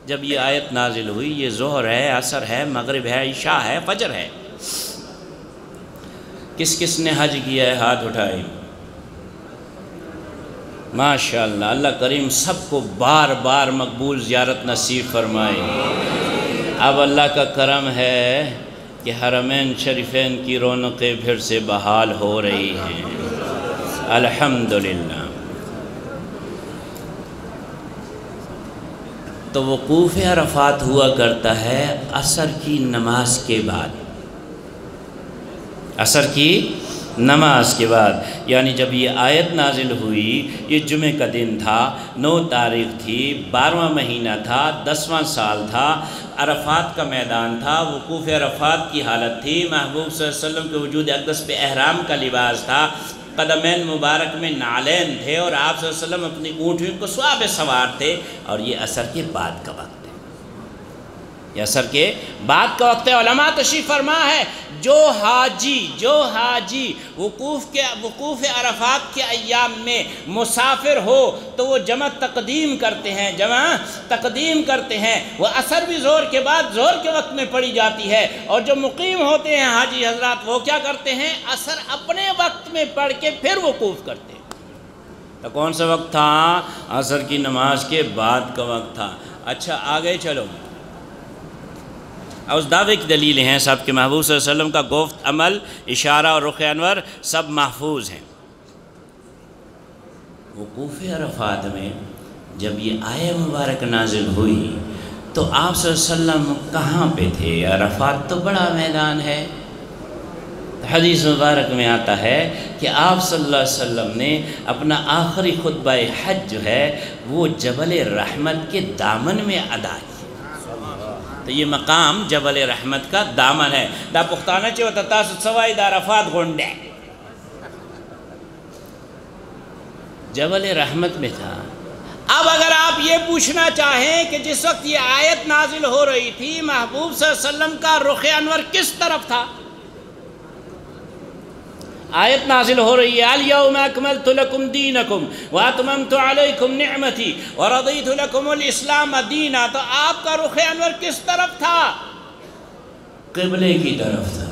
جب یہ آیت نازل ہوئی؟ یہ ظہر ہے، عصر ہے، مغرب ہے، عشاء ہے، فجر ہے۔ کس کس نے حج کیا ہے ہاتھ اٹھائے؟ ماشاءاللہ، اللہ کریم سب کو بار بار مقبول زیارت نصیب فرمائے۔ اب اللہ کا کرم ہے کہ حرمین شریفین کی رونقیں پھر سے بحال ہو رہی ہیں، الحمدللہ۔ تو وقوف عرفات ہوا کرتا ہے عصر کی نماز کے بعد، عصر کی نماز کے بعد، یعنی جب یہ آیت نازل ہوئی، یہ جمعہ کا دن تھا، 9 تاریخ تھی، 12واں مہینہ تھا، 10واں سال تھا، عرفات کا میدان تھا، وقوف عرفات کی حالت تھی، محبوب صلی اللہ علیہ وسلم کے وجود اقدس پہ احرام کا لباس تھا، قدمین مبارک میں نالین تھے، اور آپ صلی اللہ علیہ وسلم اپنی اونٹنی کو سوار سوار تھے، اور یہ عصر کے بعد کا وقت ہے، یہ عصر کے بعد کا وقت ہے۔ علماء تشریف فرما ہے جو حاجی وقوف عرفات کے ایام میں مسافر ہو تو وہ جمع تقدیم کرتے ہیں، وہ عصر بھی ظہر کے بعد ظہر کے وقت میں پڑھی جاتی ہے، اور جو مقیم ہوتے ہیں حاجی حضرات وہ کیا کرتے ہیں؟ عصر اپنے وقت میں پڑھ کے پھر وقوف کرتے ہیں۔ تو کون سا وقت تھا؟ عصر کی نماز کے بعد کا وقت تھا۔ اچھا آگے چلو، اور اس دعوے کی دلیلیں ہیں سب کے محبوب صلی اللہ علیہ وسلم کا گفت، عمل، اشارہ اور رخ انور سب محفوظ ہیں۔ وقوف عرفات میں جب یہ آیت مبارک نازل ہوئی تو آپ صلی اللہ علیہ وسلم کہاں پہ تھے؟ عرفات تو بڑا میدان ہے۔ حدیث مبارک میں آتا ہے کہ آپ صلی اللہ علیہ وسلم نے اپنا آخری خطبہ حج جو ہے وہ جبل رحمت کے دامن میں ادا کیا۔ تو یہ مقام جبل رحمت کا دامن ہے، دا پختانہ چے وطا سوائی دا عرفات گھنڈے، جبل رحمت میں تھا۔ اب اگر آپ یہ پوچھنا چاہیں کہ جس وقت یہ آیت نازل ہو رہی تھی محبوب صلی اللہ علیہ وسلم کا رخ انور کس طرف تھا؟ آیت نازل ہو رہی ہے، الیوم اکملت لکم دینکم واتممت علیکم نعمتی ورضیت لکم الاسلام دینا، تو آپ کا رخ انور کس طرف تھا؟ قبلے کی طرف تھا،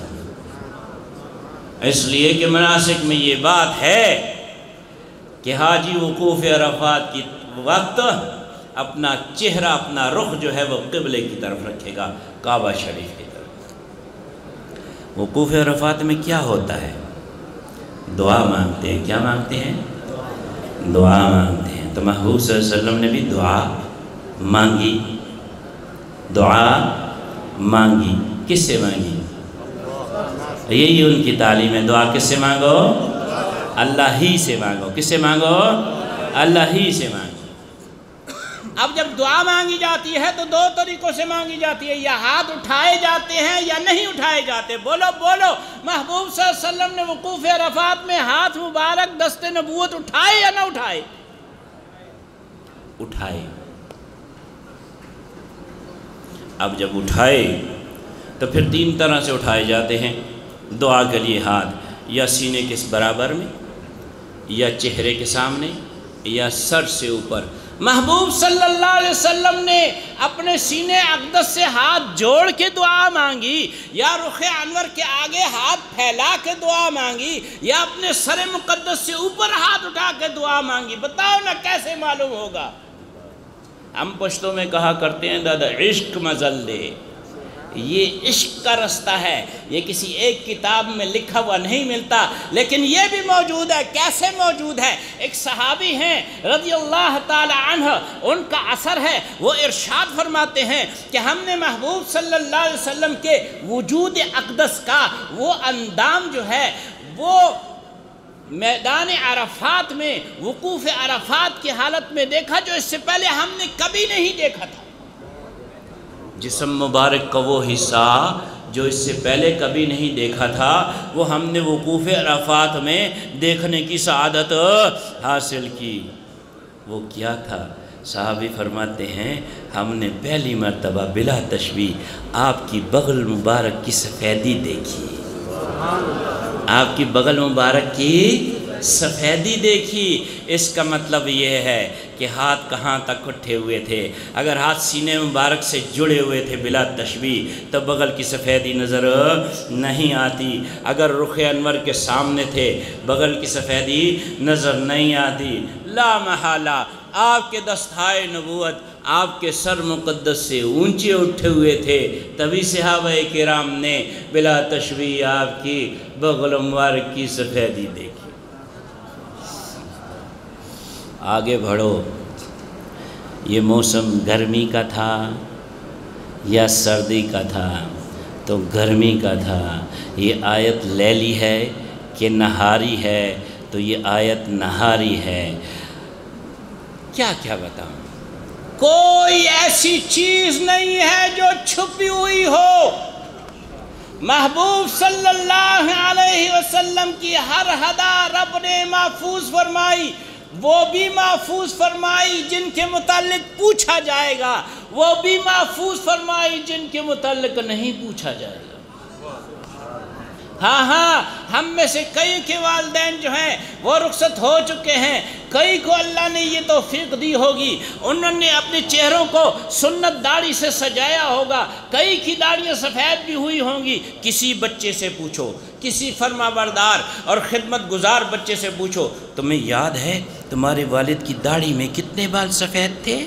اس لیے کہ مناسک میں یہ بات ہے کہ حاجی وقوف عرفات کی وقت اپنا چہرہ، اپنا رخ جو ہے وہ قبلے کی طرف رکھے گا، کعبہ شریف کی طرف۔ وقوف عرفات میں کیا ہوتا ہے؟ دعا مانگتے ہیں۔ کیا مانگتے ہیں؟ دعا مانگتے ہیں۔ تو محبوب صلی اللہ علیہ وسلم نے بھی دعا مانگی، کس سے مانگی؟ یہی ان کی تعلیم ہے، دعا کس سے مانگو؟ اللہ ہی سے مانگو۔ کس سے مانگو؟ اللہ ہی سے مانگو۔ اب جب دعا مانگی جاتی ہے تو 2 طریقوں سے مانگی جاتی ہے، یا ہاتھ اٹھائے جاتے ہیں یا نہیں اٹھائے جاتے۔ بولو محبوب صلی اللہ علیہ وسلم نے وقوف عرفات میں ہاتھ مبارک دست نبوت اٹھائے یا نہ اٹھائے؟ اٹھائے۔ اب جب اٹھائے تو پھر 3 طرح سے اٹھائے جاتے ہیں دعا کے لیے ہاتھ، یا سینے کے برابر میں، یا چہرے کے سامنے، یا سر سے اوپر۔ محبوب صلی اللہ علیہ وسلم نے اپنے سینے اقدس سے ہاتھ جوڑ کے دعا مانگی، یا رخ انور کے آگے ہاتھ پھیلا کے دعا مانگی، یا اپنے سر مقدس سے اوپر ہاتھ اٹھا کے دعا مانگی؟ بتاؤ نا کیسے معلوم ہوگا؟ ہم پشتوں میں کہا کرتے ہیں دادا عشق مزل دے، یہ عشق کا رستہ ہے، یہ کسی ایک کتاب میں لکھا ہوا نہیں ملتا، لیکن یہ بھی موجود ہے۔ کیسے موجود ہے؟ ایک صحابی ہیں رضی اللہ تعالی عنہ، ان کا اثر ہے، وہ ارشاد فرماتے ہیں کہ ہم نے محبوب صلی اللہ علیہ وسلم کے وجود اقدس کا وہ اندام جو ہے وہ میدان عرفات میں وقوف عرفات کی حالت میں دیکھا، جو اس سے پہلے ہم نے کبھی نہیں دیکھا تھا۔ جسم مبارک کا وہ حصہ جو اس سے پہلے کبھی نہیں دیکھا تھا، وہ ہم نے وقوف عرفات میں دیکھنے کی سعادت حاصل کی۔ وہ کیا تھا؟ صحابی فرماتے ہیں ہم نے پہلی مرتبہ بلا تشبیہ آپ کی بغل مبارک کی سفیدی دیکھی، آپ کی بغل مبارک کی سفیدی دیکھی۔ اس کا مطلب یہ ہے کہ ہاتھ کہاں تک اٹھے ہوئے تھے؟ اگر ہاتھ سینے مبارک سے جڑے ہوئے تھے بلا تشبیہ تو بغل کی سفیدی نظر نہیں آتی، اگر رخ انور کے سامنے تھے بغل کی سفیدی نظر نہیں آتی۔ لا محالہ آپ کے دستہائے نبوت آپ کے سر مقدس سے اونچے اٹھے ہوئے تھے، تبھی صحابہ کرام نے بلا تشبیہ آپ کی بغل مبارک کی سفیدی دیکھی۔ آگے بڑھو، یہ موسم گرمی کا تھا یا سردی کا تھا؟ تو گرمی کا تھا۔ یہ آیت لیلی ہے کہ نہاری ہے؟ تو یہ آیت نہاری ہے۔ کیا کیا بتاؤں؟ کوئی ایسی چیز نہیں ہے جو چھپی ہوئی ہو۔ محبوب صلی اللہ علیہ وسلم کی ہر ادا رب نے محفوظ فرمائی، وہ بھی محفوظ فرمائی جن کے متعلق پوچھا جائے گا، وہ بھی محفوظ فرمائی جن کے متعلق نہیں پوچھا جائے گا۔ ہاں ہم میں سے کئی کے والدین جو ہیں وہ رخصت ہو چکے ہیں، کئی کو اللہ نے یہ توفیق دی ہوگی، انہوں نے اپنے چہروں کو سنت داڑھی سے سجایا ہوگا، کئی کی داڑھیاں سفید بھی ہوئی ہوں گی۔ کسی بچے سے پوچھو، کسی فرما بردار اور خدمت گزار بچے سے پوچھو، تمہیں یاد ہے تمہارے والد کی داڑھی میں کتنے بال سفید تھے؟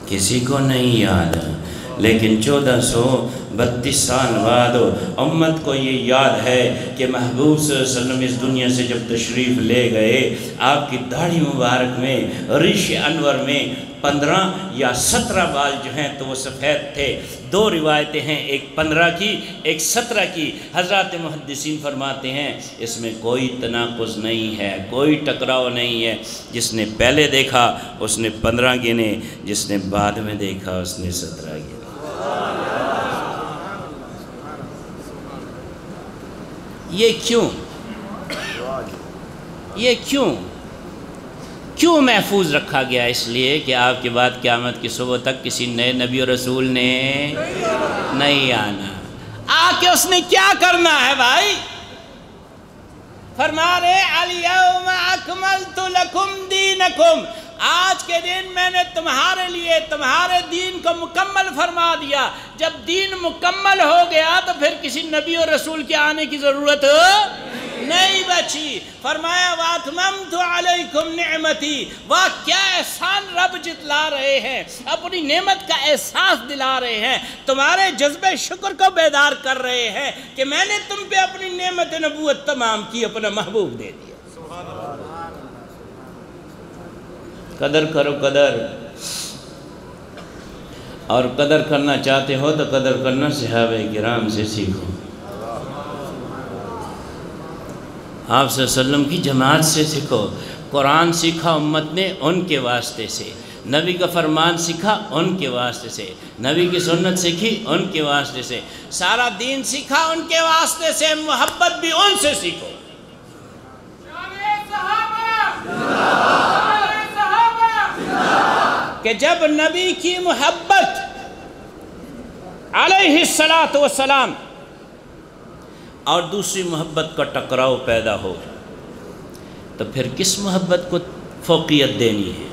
کسی کو نہیں یاد، لیکن 1432 سال بعد امت کو یہ یاد ہے کہ محبوب صلی اللہ علیہ وسلم اس دنیا سے جب تشریف لے گئے، آپ کی داڑھی مبارک میں ریش انور میں 15 یا 17 بال جو ہیں تو وہ سفید تھے۔ 2 روایتیں ہیں، ایک 15 کی ایک 17 کی۔ حضرات محدثین فرماتے ہیں اس میں کوئی تناقض نہیں ہے، کوئی ٹکراؤ نہیں ہے۔ جس نے پہلے دیکھا اس نے 15 گنے، جس نے بعد میں دیکھا اس نے 17 گنے۔ یہ کیوں محفوظ رکھا گیا؟ اس لیے کہ آپ کے بعد قیامت کی صبح تک کسی نئے نبی اور رسول نے نہیں آنا۔ آ کے اس نے کیا کرنا ہے بھائی؟ فرما رہے الیوم اکملت لکم دینکم، آج کے دن میں نے تمہارے لیے تمہارے دین کو مکمل فرما دیا۔ جب دین مکمل ہو گیا تو پھر کسی نبی اور رسول کے آنے کی ضرورت نہیں بچی۔ فرمایا وَأَتْمَمْتُ عَلَيْكُمْ نِعْمَتِي، واہ کیا احسان رب جتلا رہے ہیں، اپنی نعمت کا احساس دلا رہے ہیں، تمہارے جذبہ شکر کو بیدار کر رہے ہیں کہ میں نے تم پہ اپنی نعمت نبوت تمام کی، اپنا محبوب دے دیا۔ قدر کرو قدر، اور قدر کرنا چاہتے ہو تو قدر کرنا صحابہ کرام سے سیکھو، آپ صلی اللہ علیہ وسلم کی جماعت سے سیکھو۔ قرآن سیکھا امت نے ان کے واسطے سے، نبی کا فرمان سیکھا ان کے واسطے سے، نبی کی سنت سیکھی ان کے واسطے سے، سارا دین سیکھا ان کے واسطے سے، محبت بھی ان سے سیکھو۔ کہ جب نبی کی محبت علیہ السلام اور دوسری محبت کا ٹکراؤ پیدا ہو تو پھر کس محبت کو فوقیت دینی ہے؟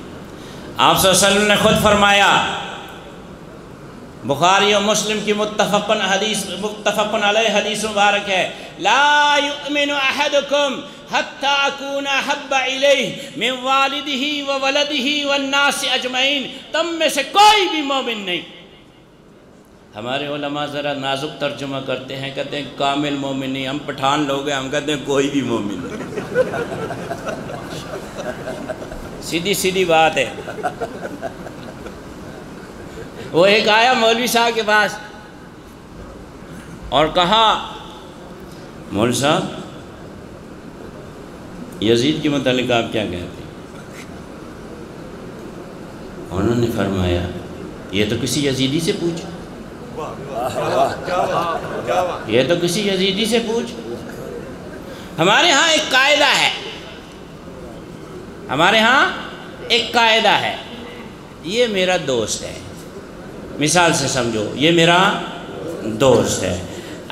آپ صلی اللہ علیہ وسلم نے خود فرمایا، بخاری اور مسلم کی متفقن علیہ حدیث مبارک ہے، لا یؤمن احدکم حتی اکون احب الیہ من والدہ وولدہ والناس اجمعین، تم میں سے کوئی بھی مومن نہیں۔ ہمارے علماء ذرا نازک ترجمہ کرتے ہیں، کہتے ہیں کامل مومن نہیں، ہم پٹھان لوگ ہیں، ہم کہتے ہیں کوئی بھی مومن نہیں۔ سیدھی سیدھی بات ہے۔ وہ ایک آیا مولوی صاحب کے پاس اور کہا، مولوی صاحب یزید کے متعلق آپ کیا کہتے ہیں؟ انہوں نے فرمایا، یہ تو کسی یزیدی سے پوچھ، یہ تو کسی یزیدی سے پوچھ۔ ہمارے ہاں ایک قاعدہ ہے، ہمارے ہاں ایک قاعدہ ہے، یہ میرا دوست ہے، مثال سے سمجھو، یہ میرا دوست ہے،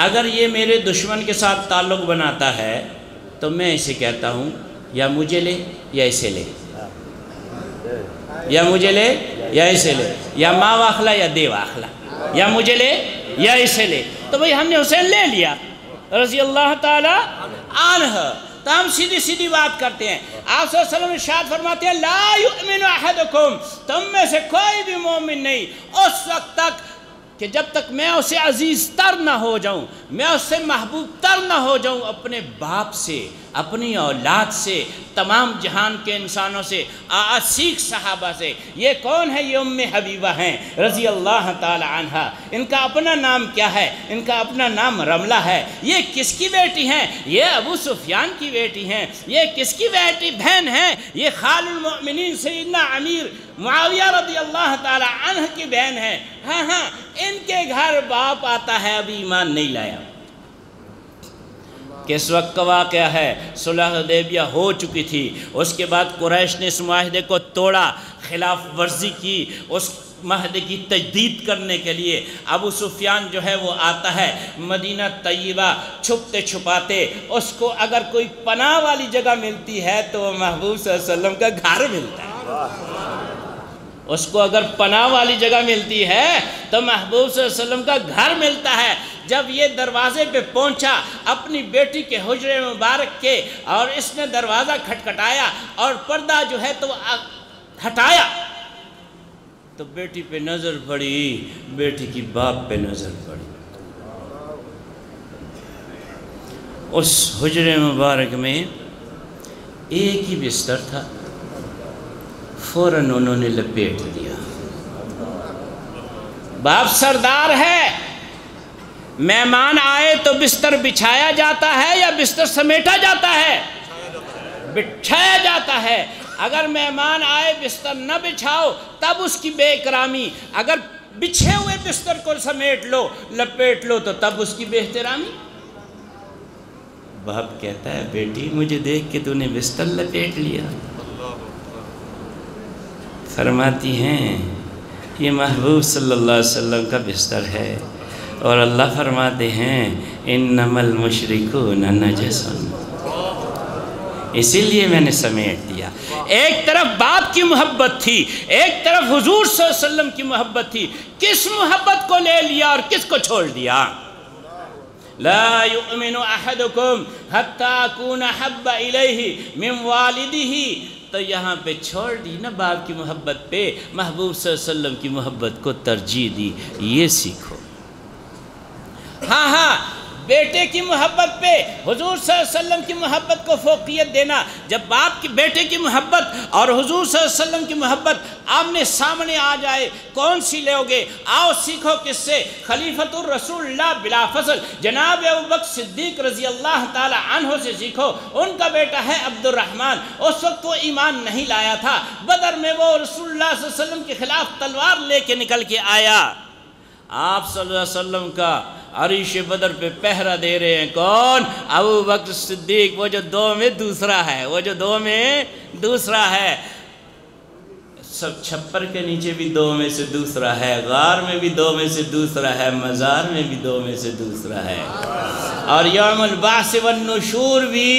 اگر یہ میرے دشمن کے ساتھ تعلق بناتا ہے تو میں اسے کہتا ہوں یا مجھے لے یا اسے لے، یا مجھے لے یا اسے لے، یا ماں واخلہ یا دے واخلہ، یا مجھے لے یا اسے لے۔ تو بھئی ہم نے حسین لے لیا رضی اللہ تعالی عنہ، تو ہم سیدھی سیدھی بات کرتے ہیں۔ آپ صلی اللہ علیہ وسلم ارشاد فرماتے ہیں، لا یؤمن احدکم، تم میں سے کوئی بھی مومن نہیں اس وقت تک کہ جب تک میں اسے عزیز تر نہ ہو جاؤں، میں اس سے محبوب تر نہ ہو جاؤں، اپنے باپ سے، اپنی اولاد سے، تمام جہان کے انسانوں سے، سیکھ صحابہ سے۔ یہ کون ہے؟ یہ ام حبیبہ ہیں رضی اللہ تعالی عنہ۔ ان کا اپنا نام کیا ہے؟ ان کا اپنا نام رملہ ہے۔ یہ کس کی بیٹی ہیں؟ یہ ابو سفیان کی بیٹی ہیں۔ یہ کس کی بیٹی بہن ہیں؟ یہ خال المؤمنین سیدنا امیر معاویہ رضی اللہ تعالی عنہ کی بہن ہے۔ ہاں ہاں، ان کے گھر باپ آتا ہے، ابھی ایمان نہیں لایا۔ کس وقت کا واقعہ ہے؟ صلح حدیبیہ ہو چکی تھی، اس کے بعد قریش نے اس معاہدے کو توڑا، خلاف ورزی کی، اس معاہدے کی تجدید کرنے کے لیے ابو سفیان جو ہے وہ آتا ہے مدینہ طیبہ، چھپتے چھپاتے اس کو اگر کوئی پناہ والی جگہ ملتی ہے تو وہ محبوب صلی اللہ علیہ وسلم کا گھر ملتا ہے۔ اس کو اگر پناہ والی جگہ ملتی ہے تو محبوب صلی اللہ علیہ وسلم کا گھر ملتا ہے۔ جب یہ دروازے پہ پہنچا اپنی بیٹی کے حجرے مبارک کے، اور اس نے دروازہ کھٹکھٹایا اور پردہ جو ہے تو ہٹایا، تو بیٹی پہ نظر پڑی، بیٹی کی باپ پہ نظر پڑی۔ اس حجرے مبارک میں ایک ہی بستر تھا، فوراً انہوں نے لپیٹ دیا۔ باپ سردار ہے، مہمان آئے تو بستر بچھایا جاتا ہے یا بستر سمیٹا جاتا ہے؟ بچھایا جاتا ہے۔ اگر مہمان آئے بستر نہ بچھاؤ تب اس کی بے اکرامی، اگر بچھے ہوئے بستر کو سمیٹ لو، لپیٹ لو، تو تب اس کی بے احترامی۔ باپ کہتا ہے، بیٹی مجھے دیکھ کے تو نے بستر لپیٹ لیا۔ فرماتی ہیں یہ محبوب صلی اللہ علیہ وسلم کا بستر ہے، اور اللہ فرماتے ہیں انما المشرکون نجس، اسی لیے میں نے سمیٹ دیا۔ ایک طرف باپ کی محبت تھی، ایک طرف حضور صلی اللہ علیہ وسلم کی محبت تھی، کس محبت کو لے لیا اور کس کو چھوڑ دیا؟ لا یؤمن احدکم حتی اکون احب الیہ من والدہ، تو یہاں پہ چھوڑ دی نا باپ کی محبت پہ، محبوب صلی اللہ علیہ وسلم کی محبت کو ترجیح دی۔ یہ سیکھو۔ ہاں ہاں، بیٹے کی محبت پہ حضور صلی اللہ علیہ وسلم کی محبت کو فوقیت دینا۔ جب باپ کی بیٹے کی محبت اور حضور صلی اللہ علیہ وسلم کی محبت آمنے سامنے آ جائے، کون سی لو گے؟ آؤ سیکھو کس سے؟ خلیفۃ الرسول اللہ بلا فصل جناب ابوبکر صدیق رضی اللہ تعالی عنہ سے سیکھو۔ ان کا بیٹا ہے عبد الرحمن، اس وقت وہ ایمان نہیں لایا تھا، بدر میں وہ رسول اللہ صلی اللہ علیہ وسلم کے خلاف تلوار لے کے نکل کے آیا۔ آپ صلی اللہ علیہ وسلم کا عریش بدر پہ پہرا دے رہے ہیں کون؟ ابو بکر صدیق، وہ جو دو میں دوسرا ہے، وہ جو دو میں دوسرا ہے۔ سب چھپر کے نیچے بھی دو میں سے دوسرا ہے، غار میں بھی دو میں سے دوسرا ہے، مزار میں بھی دو میں سے دوسرا ہے، اور یوم البعث والنشور بھی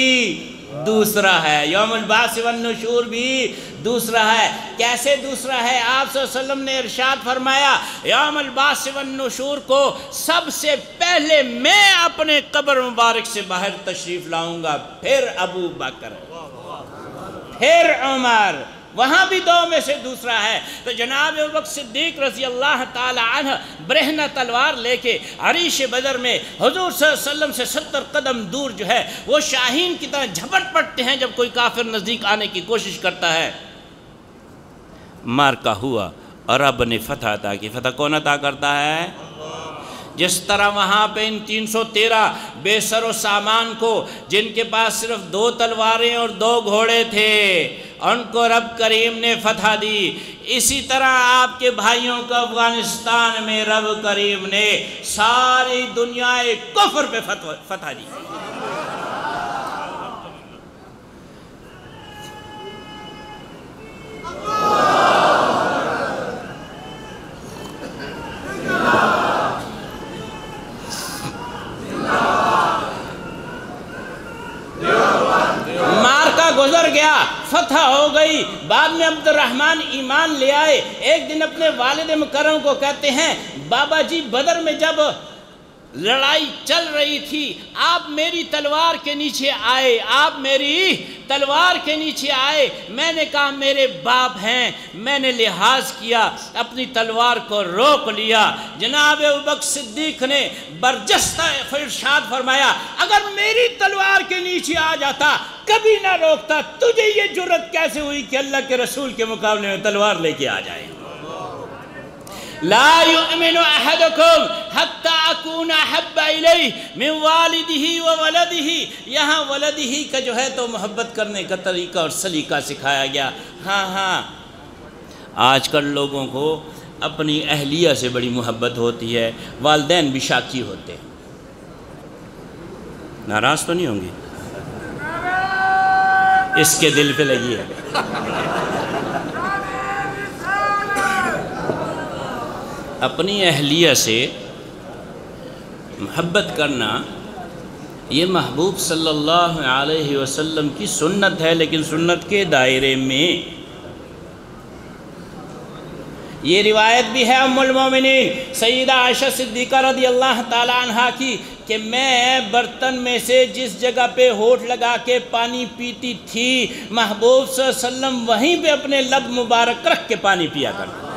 دوسرا ہے، یوم البعث والنشور بھی دوسرا ہے۔ کیسے دوسرا ہے؟ آپ صلی اللہ علیہ وسلم نے ارشاد فرمایا یوم البعث والنشور کو سب سے پہلے میں اپنے قبر مبارک سے باہر تشریف لاؤں گا، پھر ابو بکر، پھر عمر، وہاں بھی دو میں سے دوسرا ہے۔ تو جناب ابوبکر صدیق رضی اللہ تعالی عنہ برہنہ تلوار لے کے عریش بدر میں حضور صلی اللہ علیہ وسلم سے 70 قدم دور جو ہے وہ شاہین کی طرح جھپٹ پڑتے ہیں جب کوئی کافر نزدیک آنے کی کوشش کرتا ہے۔ مارکا ہوا اور رب نے فتح عطا کی۔ فتح کون عطا کرتا ہے؟ جس طرح وہاں پہ ان 313 بے سر و سامان کو جن کے پاس صرف 2 تلواریں اور 2 گھوڑے تھے ان کو رب کریم نے فتح دی، اسی طرح آپ کے بھائیوں کو افغانستان میں رب کریم نے ساری دنیا کفر پہ فتح دی۔ گزر گیا، فتح ہو گئی، بعد میں عبد الرحمن ایمان لے آئے۔ ایک دن اپنے والد مکرم کو کہتے ہیں بابا جی بدر میں جب لڑائی چل رہی تھی آپ میری تلوار کے نیچے آئے، آپ میری تلوار کے نیچے آئے، میں نے کہا میرے باپ ہیں، میں نے لحاظ کیا، اپنی تلوار کو روک لیا۔ جناب ابوبکر صدیق نے برجستہ ارشاد فرمایا اگر میری تلوار کے نیچے آ جاتا کبھی نہ روکتا، تجھے یہ جرت کیسے ہوئی کہ اللہ کے رسول کے مقابلے میں تلوار لے کے آ جائے؟ لا يؤمن احدكم حتى اكون احب اليه من والده وولده، یہاں ولدہ کا جو ہے تو محبت کرنے کا طریقہ اور سلیقہ سکھایا گیا۔ ہاں آج کل لوگوں کو اپنی اہلیہ سے بڑی محبت ہوتی ہے، والدین بھی شاکی ہوتے ہیں، ناراض تو نہیں ہوں گے؟ اس کے دل پہ لگی ہے۔ اپنی اہلیہ سے محبت کرنا یہ محبوب صلی اللہ علیہ وسلم کی سنت ہے، لیکن سنت کے دائرے میں۔ یہ روایت بھی ہے ام المومنین سیدہ عائشہ صدیقہ رضی اللہ تعالی عنہا کی کہ میں برتن میں سے جس جگہ پہ ہونٹ لگا کے پانی پیتی تھی محبوب صلی اللہ علیہ وسلم وہیں پہ اپنے لب مبارک رکھ کے پانی پیا کرتے۔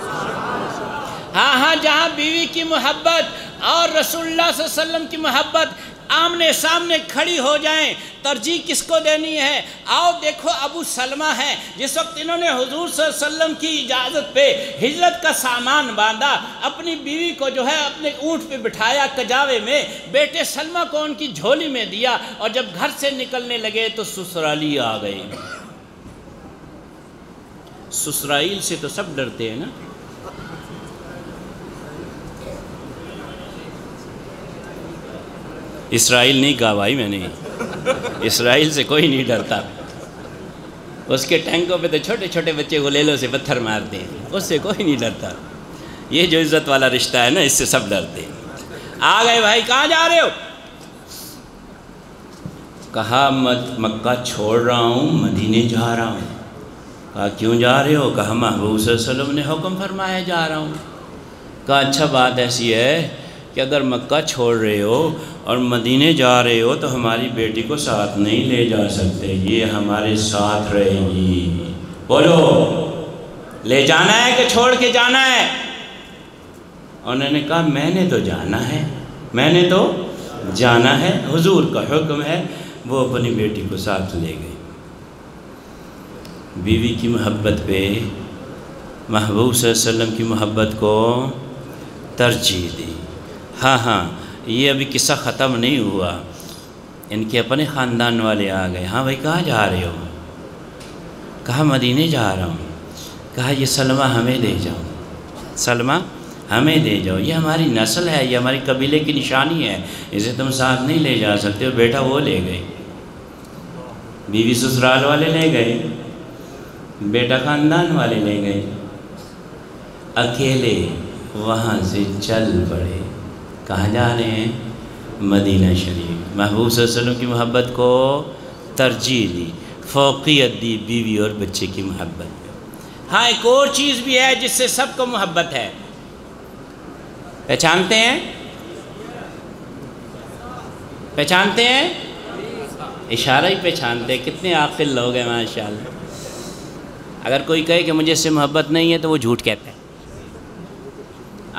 ہاں جہاں بیوی کی محبت اور رسول اللہ صلی اللہ علیہ وسلم کی محبت آمنے سامنے کھڑی ہو جائیں، ترجیح کس کو دینی ہے؟ آؤ دیکھو ابو سلمہ ہے، جس وقت انہوں نے حضور صلی اللہ علیہ وسلم کی اجازت پہ ہجرت کا سامان باندھا، اپنی بیوی کو جو ہے اپنے اونٹ پہ بٹھایا کجاوے میں، بیٹے سلمہ کو ان کی جھولی میں دیا، اور جب گھر سے نکلنے لگے تو سسرالی آ گئے۔ سسرائیل سے تو سب ڈرتے ہیں نا، اسرائیل نہیں کہا بھائی میں نے، اسرائیل سے کوئی نہیں ڈرتا، اس کے ٹینکوں پہ تو چھوٹے چھوٹے بچے غلیلوں سے پتھر مارتے ہیں، اس سے کوئی نہیں ڈرتا۔ یہ جو عزت والا رشتہ ہے نا اس سے سب ڈرتے ہیں۔ آ گئے بھائی کہاں جا رہے ہو؟ کہا مکہ چھوڑ رہا ہوں، مدینے جا رہا ہوں۔ کہا کیوں جا رہے ہو؟ کہا محبوب صلی اللہ علیہ وسلم نے حکم فرمایا جا رہا ہوں۔ کہا اچھا بات ایسی ہے کہ اگر مکہ چھوڑ رہے ہو اور مدینے جا رہے ہو تو ہماری بیٹی کو ساتھ نہیں لے جا سکتے، یہ ہمارے ساتھ رہے گی۔ بولو لے جانا ہے کہ چھوڑ کے جانا ہے؟ انہوں نے کہا میں نے تو جانا ہے، میں نے تو جانا ہے، حضور کا حکم ہے۔ وہ اپنی بیٹی کو ساتھ لے گئے۔ بیوی کی محبت پہ محبوب صلی اللہ علیہ وسلم کی محبت کو ترجیح دی۔ ہاں یہ ابھی قصہ ختم نہیں ہوا، ان کے اپنے خاندان والے آ گئے۔ ہاں بھائی کہاں جا رہے ہو؟ کہا مدینے جا رہا ہوں۔ کہا یہ سلمہ ہمیں دے جاؤ، سلمہ ہمیں دے جاؤ، یہ ہماری نسل ہے، یہ ہماری قبیلے کی نشانی ہے، اسے تم ساتھ نہیں لے جا سکتے ہو۔ بیٹا وہ لے گئے، بیوی سسرال والے لے گئے، بیٹا خاندان والے لے گئے، اکیلے وہاں سے چل پڑے۔ کہاں جا رہے ہیں؟ مدینہ شریف۔ محبوب صلی اللہ علیہ وسلم کی محبت کو ترجیح دی، فوقیت دی بیوی اور بچے کی محبت میں۔ ہاں ایک اور چیز بھی ہے جس سے سب کو محبت ہے، پہچانتے ہیں؟ پہچانتے ہیں؟ اشارہ ہی پہچانتے ہیں، کتنے عاقل لوگ ہیں ماشاءاللہ۔ اگر کوئی کہے کہ مجھے اس سے محبت نہیں ہے تو وہ جھوٹ کہتا ہے۔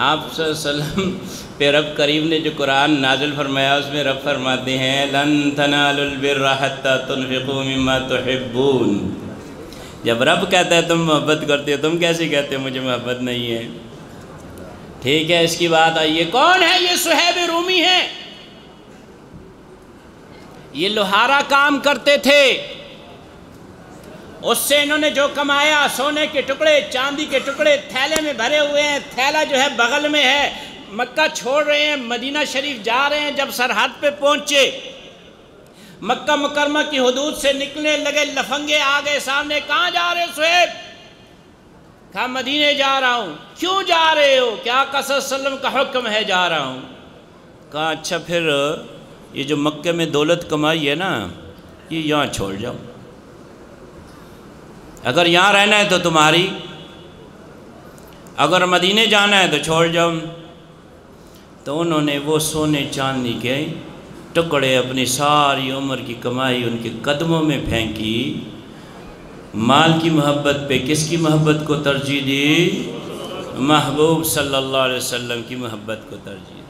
آپ صلی اللہ علیہ وسلم پہ رب کریم نے جو قرآن نازل فرمایا اس میں رب فرماتے ہیں لن تنالوا البر حتى تنفقوا مما تحبون۔ جب رب کہتا ہے تم محبت کرتے ہو، تم کیسے کہتے ہو مجھے محبت نہیں ہے؟ ٹھیک ہے، اس کی بات آئی۔ یہ کون ہے؟ یہ صہیب رومی ہے۔ یہ لوہارا کام کرتے تھے، اس سے انہوں نے جو کمایا، سونے کے ٹکڑے، چاندی کے ٹکڑے تھیلے میں بھرے ہوئے ہیں، تھیلا جو ہے بغل میں ہے، مکہ چھوڑ رہے ہیں، مدینہ شریف جا رہے ہیں۔ جب سرحد پہ پہنچے، مکہ مکرمہ کی حدود سے نکلنے لگے، لفنگے آ گئے سامنے۔ کہاں جا رہے ہو صہیب؟ کہا مدینے جا رہا ہوں۔ کیوں جا رہے ہو؟ کہ آقا صلی اللہ علیہ وسلم کا حکم ہے، جا رہا ہوں۔ کہا اچھا پھر یہ جو مکے میں دولت کمائی ہے نا، یہ یہاں چھوڑ جاؤ، اگر یہاں رہنا ہے تو تمہاری، اگر مدینے جانا ہے تو چھوڑ جاؤ۔ تو انہوں نے وہ سونے چاندی کے ٹکڑے، اپنی ساری عمر کی کمائی ان کے قدموں میں پھینکی۔ مال کی محبت پہ کس کی محبت کو ترجیح دی؟ محبوب صلی اللہ علیہ وسلم کی محبت کو ترجیح دی۔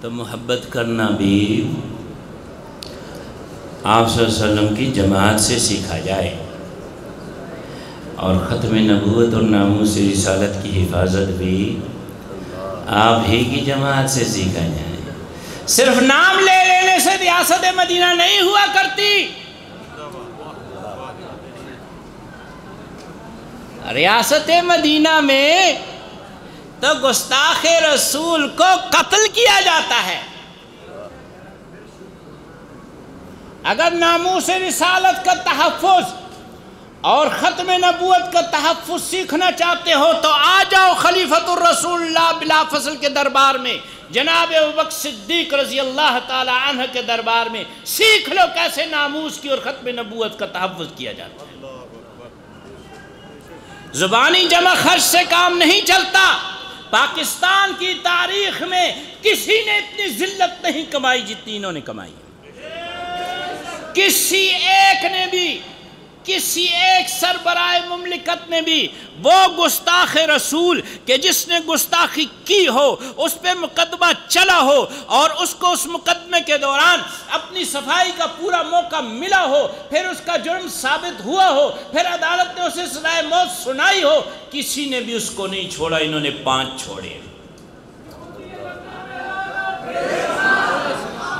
تو محبت کرنا بھی آپ صلی اللہ علیہ وسلم کی جماعت سے سیکھا جائے، اور ختم نبوت اور ناموس رسالت کی حفاظت بھی آپ ہی کی جماعت سے سیکھا جائے۔ صرف نام لے لینے سے ریاست مدینہ نہیں ہوا کرتی۔ ریاست مدینہ میں تو گستاخ رسول کو قتل کیا جاتا ہے۔ اگر ناموس رسالت کا تحفظ اور ختم نبوت کا تحفظ سیکھنا چاہتے ہو تو آ جاؤ خلیفۃ الرسول اللہ بلا فصل کے دربار میں، جناب ابوبکر صدیق رضی اللہ تعالی عنہ کے دربار میں، سیکھ لو کیسے ناموس کی اور ختم نبوت کا تحفظ کیا جاتا ہے۔ زبانی جمع خرچ سے کام نہیں چلتا۔ پاکستان کی تاریخ میں کسی نے اتنی ذلت نہیں کمائی جتنی انہوں نے کمائی۔ کسی ایک نے بھی، کسی ایک سربراہ مملکت نے بھی وہ گستاخ رسول کہ جس نے گستاخی کی ہو، اس پہ مقدمہ چلا ہو اور اس کو اس مقدمے کے دوران اپنی صفائی کا پورا موقع ملا ہو، پھر اس کا جرم ثابت ہوا ہو، پھر عدالت نے اسے سزائے موت سنائی ہو، کسی نے بھی اس کو نہیں چھوڑا۔ انہوں نے 5 چھوڑے۔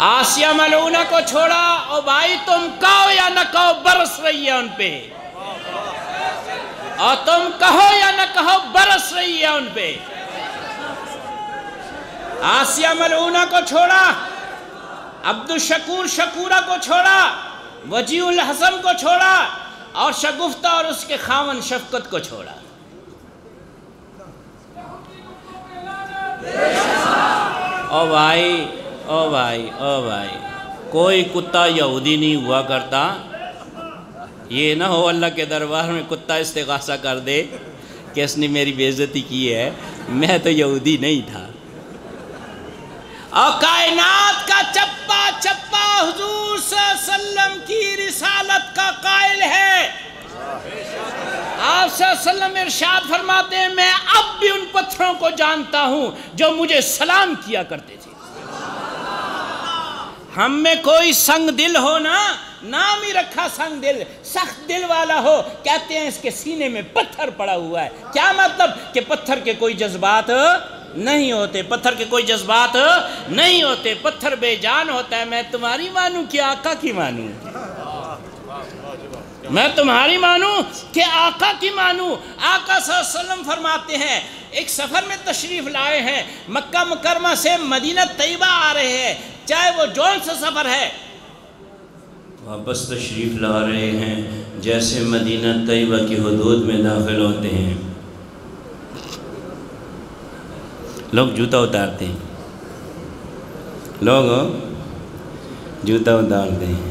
آسیہ ملعونہ کو چھوڑا۔ او بھائی تم کہو یا نہ کہو برس رہی ہے ان پہ، اور تم کہو یا نہ کہو برس رہی ہے ان پہ۔ آسیہ ملعونہ کو چھوڑا، عبدالشکور شکورہ کو چھوڑا، وجیہ الحسن کو چھوڑا، اور شگفتہ اور اس کے خاون شفقت کو چھوڑا۔ او بھائی، او بھائی، او بھائی، کوئی کتا یہودی نہیں ہوا کرتا۔ یہ نہ ہو اللہ کے دربار میں کتا استغاثہ کر دے کہ اس نے میری بے عزتی کی ہے، میں تو یہودی نہیں تھا۔ اور کائنات کا چپا چپا حضور صلی اللہ علیہ وسلم کی رسالت کا قائل ہے۔ آپ صلی اللہ علیہ وسلم ارشاد فرماتے ہیں میں اب بھی ان پتھروں کو جانتا ہوں جو مجھے سلام کیا کرتے تھے۔ ہم میں کوئی سنگ دل ہو نا، نام ہی رکھا سنگ دل، سخت دل والا ہو، کہتے ہیں اس کے سینے میں پتھر پڑا ہوا ہے۔ کیا مطلب؟ کہ پتھر کے کوئی جذبات نہیں ہوتے، پتھر کے کوئی جذبات نہیں ہوتے، پتھر بے جان ہوتا ہے۔ میں تمہاری مانوں کہ آقا کی مانوں؟ میں تمہاری مانوں کہ آقا کی مانوں؟ آقا صلی اللہ علیہ وسلم فرماتے ہیں ایک سفر میں تشریف لائے ہیں، مکہ مکرمہ سے مدینہ طیبہ آ رہے ہیں، چاہے وہ جون سا سفر ہے، واپس تشریف لا رہے ہیں، جیسے مدینہ طیبہ کی حدود میں داخل ہوتے ہیں لوگ جوتا اتارتے ہیں، لوگ جوتا اتارتے ہیں،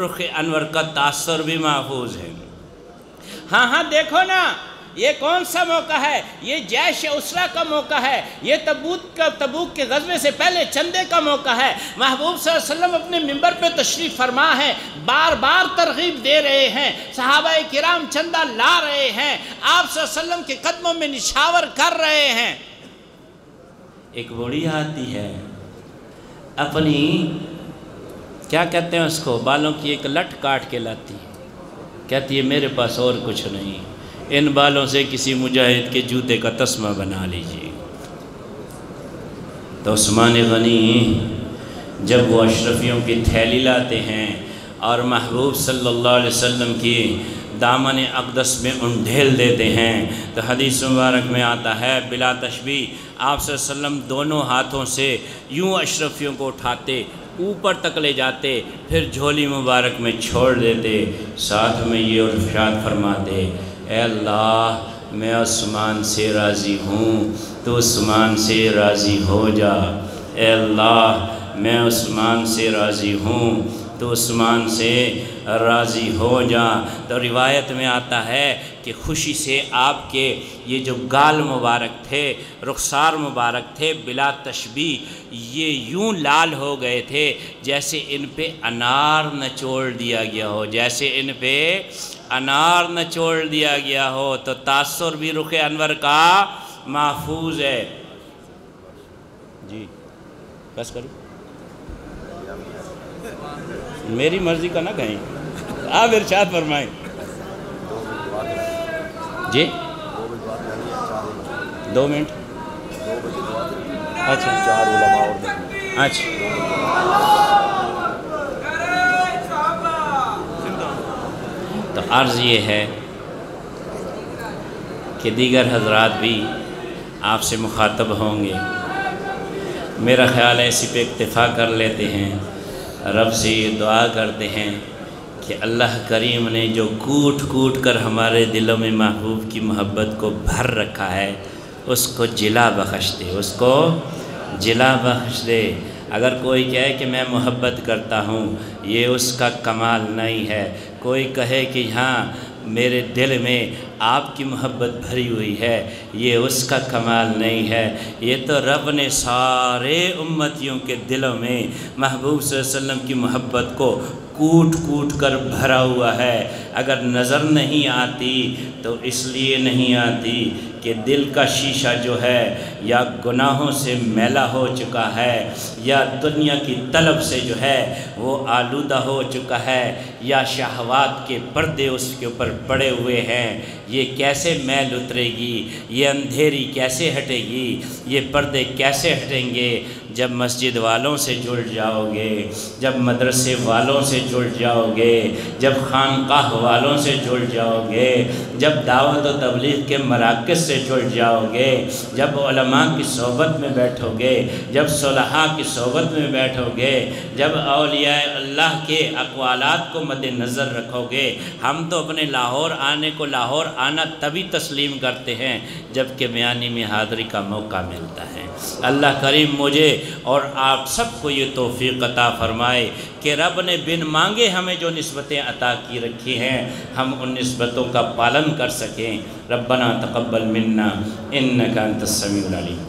رخ انور کا تاثر بھی محفوظ ہے۔ ہاں ہاں دیکھو نا، یہ کون سا موقع ہے؟ یہ جیش اسرا کا موقع ہے، یہ تبوک کے غزوے سے پہلے چندے کا موقع ہے۔ محبوب صلی اللہ علیہ وسلم اپنے منبر پہ تشریف فرما ہے، بار بار ترغیب دے رہے ہیں، صحابہ کرام چندہ لا رہے ہیں، آپ صلی اللہ علیہ وسلم کے قدموں میں نشاور کر رہے ہیں۔ ایک بوڑھی آتی ہے، اپنی کیا کہتے ہیں اس کو، بالوں کی ایک لٹ کاٹ کے لاتی ہے، کہتی ہے میرے پاس اور کچھ نہیں، ان بالوں سے کسی مجاہد کے جوتے کا تسمہ بنا لیجیے۔ تو عثمان غنی جب وہ اشرفیوں کی تھیلی لاتے ہیں اور محبوب صلی اللہ علیہ وسلم کی دامن اقدس میں انڈھیل دیتے ہیں، تو حدیث مبارک میں آتا ہے بلا تشبیہ آپ صلی اللہ علیہ وسلم دونوں ہاتھوں سے یوں اشرفیوں کو اٹھاتے، اوپر تک لے جاتے، پھر جھولی مبارک میں چھوڑ دیتے، ساتھ میں یہ ارشاد فرماتے، اے اللہ میں عثمان سے راضی ہوں، تو عثمان سے راضی ہو جا، اے اللہ میں عثمان سے راضی ہوں، تو عثمان سے راضی ہو جا۔ تو روایت میں آتا ہے کہ خوشی سے آپ کے یہ جو گال مبارک تھے، رخسار مبارک تھے، بلا تشبیہ یہ یوں لال ہو گئے تھے جیسے ان پہ انار نچوڑ دیا گیا ہو، جیسے ان پہ انار نچوڑ دیا گیا ہو۔ تو تاثر بھی رخ انور کا محفوظ ہے۔ جی بس کرو، میری مرضی کا نہ کہیں، آپ ارشاد فرمائیں۔ جی 2 منٹ، اچھا اچھا، تو عرض یہ ہے کہ دیگر حضرات بھی آپ سے مخاطب ہوں گے، میرا خیال ہے اسی پہ اکتفا کر لیتے ہیں، رب سے یہ دعا کرتے ہیں کہ اللہ کریم نے جو کوٹ کوٹ کر ہمارے دلوں میں محبوب کی محبت کو بھر رکھا ہے اس کو جلا بخش دے، اس کو جلا بخش دے۔ اگر کوئی کہے کہ میں محبت کرتا ہوں، یہ اس کا کمال نہیں ہے۔ کوئی کہے کہ ہاں میرے دل میں آپ کی محبت بھری ہوئی ہے، یہ اس کا کمال نہیں ہے۔ یہ تو رب نے سارے امتیوں کے دلوں میں محبوب صلی اللہ علیہ وسلم کی محبت کو کوٹ کوٹ کر بھرا ہوا ہے۔ اگر نظر نہیں آتی تو اس لیے نہیں آتی کہ دل کا شیشہ جو ہے یا گناہوں سے میلا ہو چکا ہے، یا دنیا کی طلب سے جو ہے وہ آلودہ ہو چکا ہے، یا شہوات کے پردے اس کے اوپر پڑے ہوئے ہیں۔ یہ کیسے میل اترے گی، یہ اندھیری کیسے ہٹے گی، یہ پردے کیسے ہٹیں گے؟ جب مسجد والوں سے جڑ جاؤ گے، جب مدرسے والوں سے جڑ جاؤ گے، جب خانقاہ والوں سے جڑ جاؤ گے، جب دعوت و تبلیغ کے مراکز سے جڑ جاؤ گے، جب علماء کی صحبت میں بیٹھو گے، جب صلحاء کی صحبت میں بیٹھو گے، جب اولیاء اللہ کے اقوالات کو مد نظر رکھو گے۔ ہم تو اپنے لاہور آنے کو لاہور آنا تبھی تسلیم کرتے ہیں جب کہ میانی میں حاضری کا موقع ملتا ہے۔ اللہ کریم مجھے اور آپ سب کو یہ توفیق عطا فرمائے کہ رب نے بن مانگے ہمیں جو نسبتیں عطا کی رکھی ہیں ہم ان نسبتوں کا پالن کر سکیں۔ ربنا تقبل منا انک انت السمیع العلیم۔